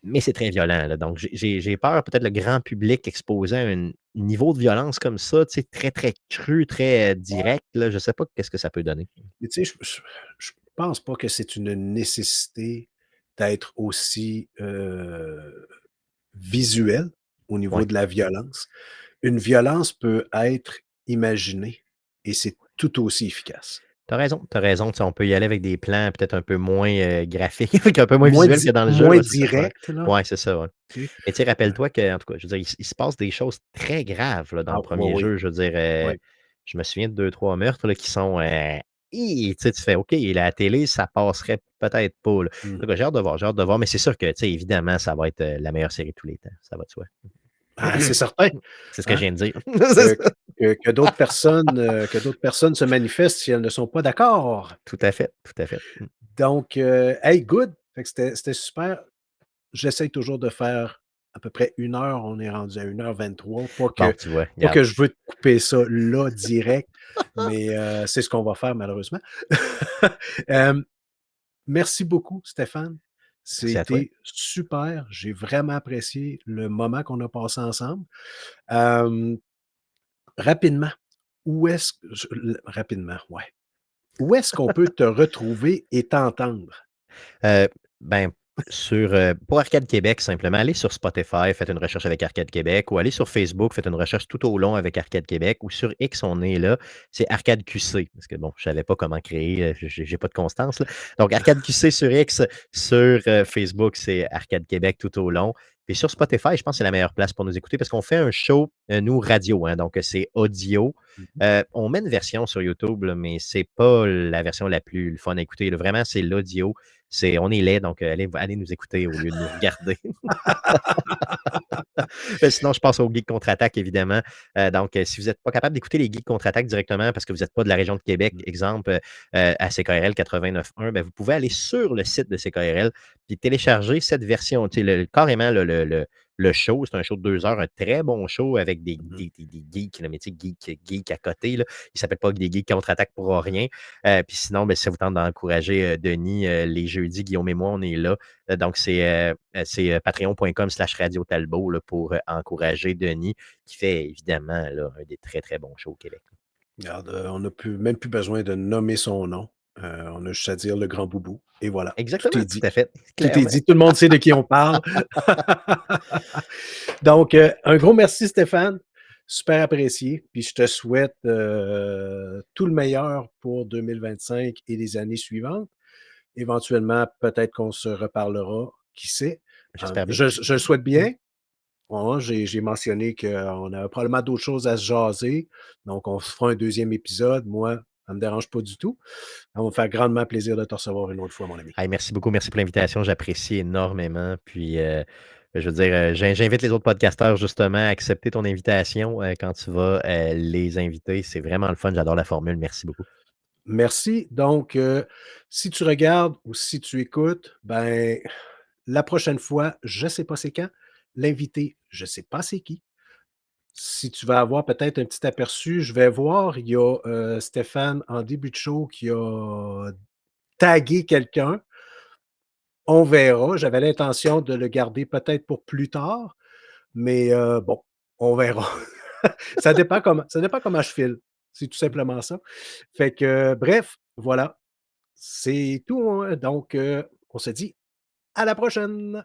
Mais c'est très violent, là, donc j'ai peur peut-être le grand public exposé à un niveau de violence comme ça, tu sais, très, très cru, très, direct, là, je sais pas qu'est-ce que ça peut donner. Mais tu sais, je pense pas que c'est une nécessité d'être aussi, visuel au niveau Ouais, de la violence. Une violence peut être imaginée et c'est tout aussi efficace. tu as raison, tu sais, on peut y aller avec des plans peut-être un peu moins, graphiques, un peu moins Moins visuels que di dans le jeu, moins ouais, c'est ça, ouais. direct là, Ouais, c'est ça, ouais. tu sais? Mais tu sais, Heu, rappelle-toi que en tout cas, je veux dire, il se passe des choses très graves, là, dans ah le oui, premier oui, jeu, je veux dire, oui. je me souviens de 2-3 meurtres, là, qui sont, hi! Tu sais, tu fais: «OK, la télé, ça passerait peut-être pas, là». Mmh. En tout cas, j'ai hâte de voir, mais c'est sûr que, tu sais, évidemment, ça va être, la meilleure série de tous les temps, ça va de soi. Ah, c'est certain, C'est ce que je hein, viens de dire. C'est que ça. que d'autres personnes se manifestent si elles ne sont pas d'accord. Tout à fait, tout à fait. Mmh. Donc, hey, good. Fait que c'était super. J'essaye toujours de faire à peu près 1 heure. On est rendu à 1h23. Bon, tu vois, Pas regarde. que je veux te couper ça là, direct, mais c'est ce qu'on va faire malheureusement. Hem, merci beaucoup Stéphane. Merci à toi. C'était super. J'ai vraiment apprécié le moment qu'on a passé ensemble. Hem, rapidement, où est-ce que rapidement, ouais. Où est-ce qu'on peut te retrouver et t'entendre? Heu, ben, pour Arcade Québec, simplement, allez sur Spotify, faites une recherche avec Arcade Québec ou allez sur Facebook, faites une recherche tout au long avec Arcade Québec ou sur X, on est là, c'est Arcade QC. Parce que bon, je savais pas comment créer, j'ai pas de constance, là. Donc Arcade QC sur X, sur, Facebook, c'est Arcade Québec tout au long. Puis sur Spotify, je pense que c'est la meilleure place pour nous écouter parce qu'on fait un show, nous, radio, hein, donc c'est audio. Mmh. On met une version sur YouTube, là, mais c'est pas la version la plus le fun à écouter, là. Vraiment, c'est l'audio. On est laid, donc allez nous écouter au lieu de nous regarder. Sinon, je passe au Geek Contre-Attaque, évidemment. Donc, si vous n'êtes pas capable d'écouter les Geeks Contre-Attaque directement parce que vous n'êtes pas de la région de Québec, Mmh. exemple, à CKRL 89.1, ben, vous pouvez aller sur le site de CKRL puis télécharger cette version, tu sais, carrément le show. C'est un show de 2 heures, un très bon show avec Mmh. des geeks, là, mais tu sais, geek à côté. Là. Il ne s'appelle pas des Geeks Contre-Attaque pour rien. Puis sinon, ben, si ça vous tente d'encourager Denis, les jeudis, Guillaume et moi, on est là. Donc, c'est patreon.com/Radio Talbot là, pour encourager Denis, qui fait évidemment là, un des très, très bons shows au Québec. Regarde, on n'a même plus besoin de nommer son nom. On a juste à dire le grand boubou et voilà, tout Exactement, est tout dit. à fait, Tout est clairement. dit, tout le monde sait de qui on parle. Donc, un gros merci Stéphane, super apprécié, puis je te souhaite, tout le meilleur pour 2025 et les années suivantes. Éventuellement, peut-être qu'on se reparlera, qui sait? J'espère bien. Je le souhaite Mmh. bien. Ouais, j'ai mentionné qu'on avait probablement d'autres choses à se jaser, donc on se fera un deuxième épisode. Moi, ça me dérange pas du tout. Ça va me faire grandement plaisir de te recevoir une autre fois, mon ami. Hey, merci beaucoup, merci pour l'invitation, j'apprécie énormément. Puis, je veux dire, j'invite les autres podcasteurs justement à accepter ton invitation quand tu vas les inviter. C'est vraiment le fun, j'adore la formule. Merci beaucoup. Merci. Donc, si tu regardes ou si tu écoutes, ben, la prochaine fois, je ne sais pas c'est quand, l'invité, je ne sais pas c'est qui. Si tu vas avoir peut-être un petit aperçu, je vais voir, il y a, Stéphane en début de show qui a tagué quelqu'un. On verra. J'avais l'intention de le garder peut-être pour plus tard, mais bon, on verra. Ça dépend comment je file. C'est tout simplement ça. Fait que bref, voilà, c'est tout, hein. Donc on se dit à la prochaine!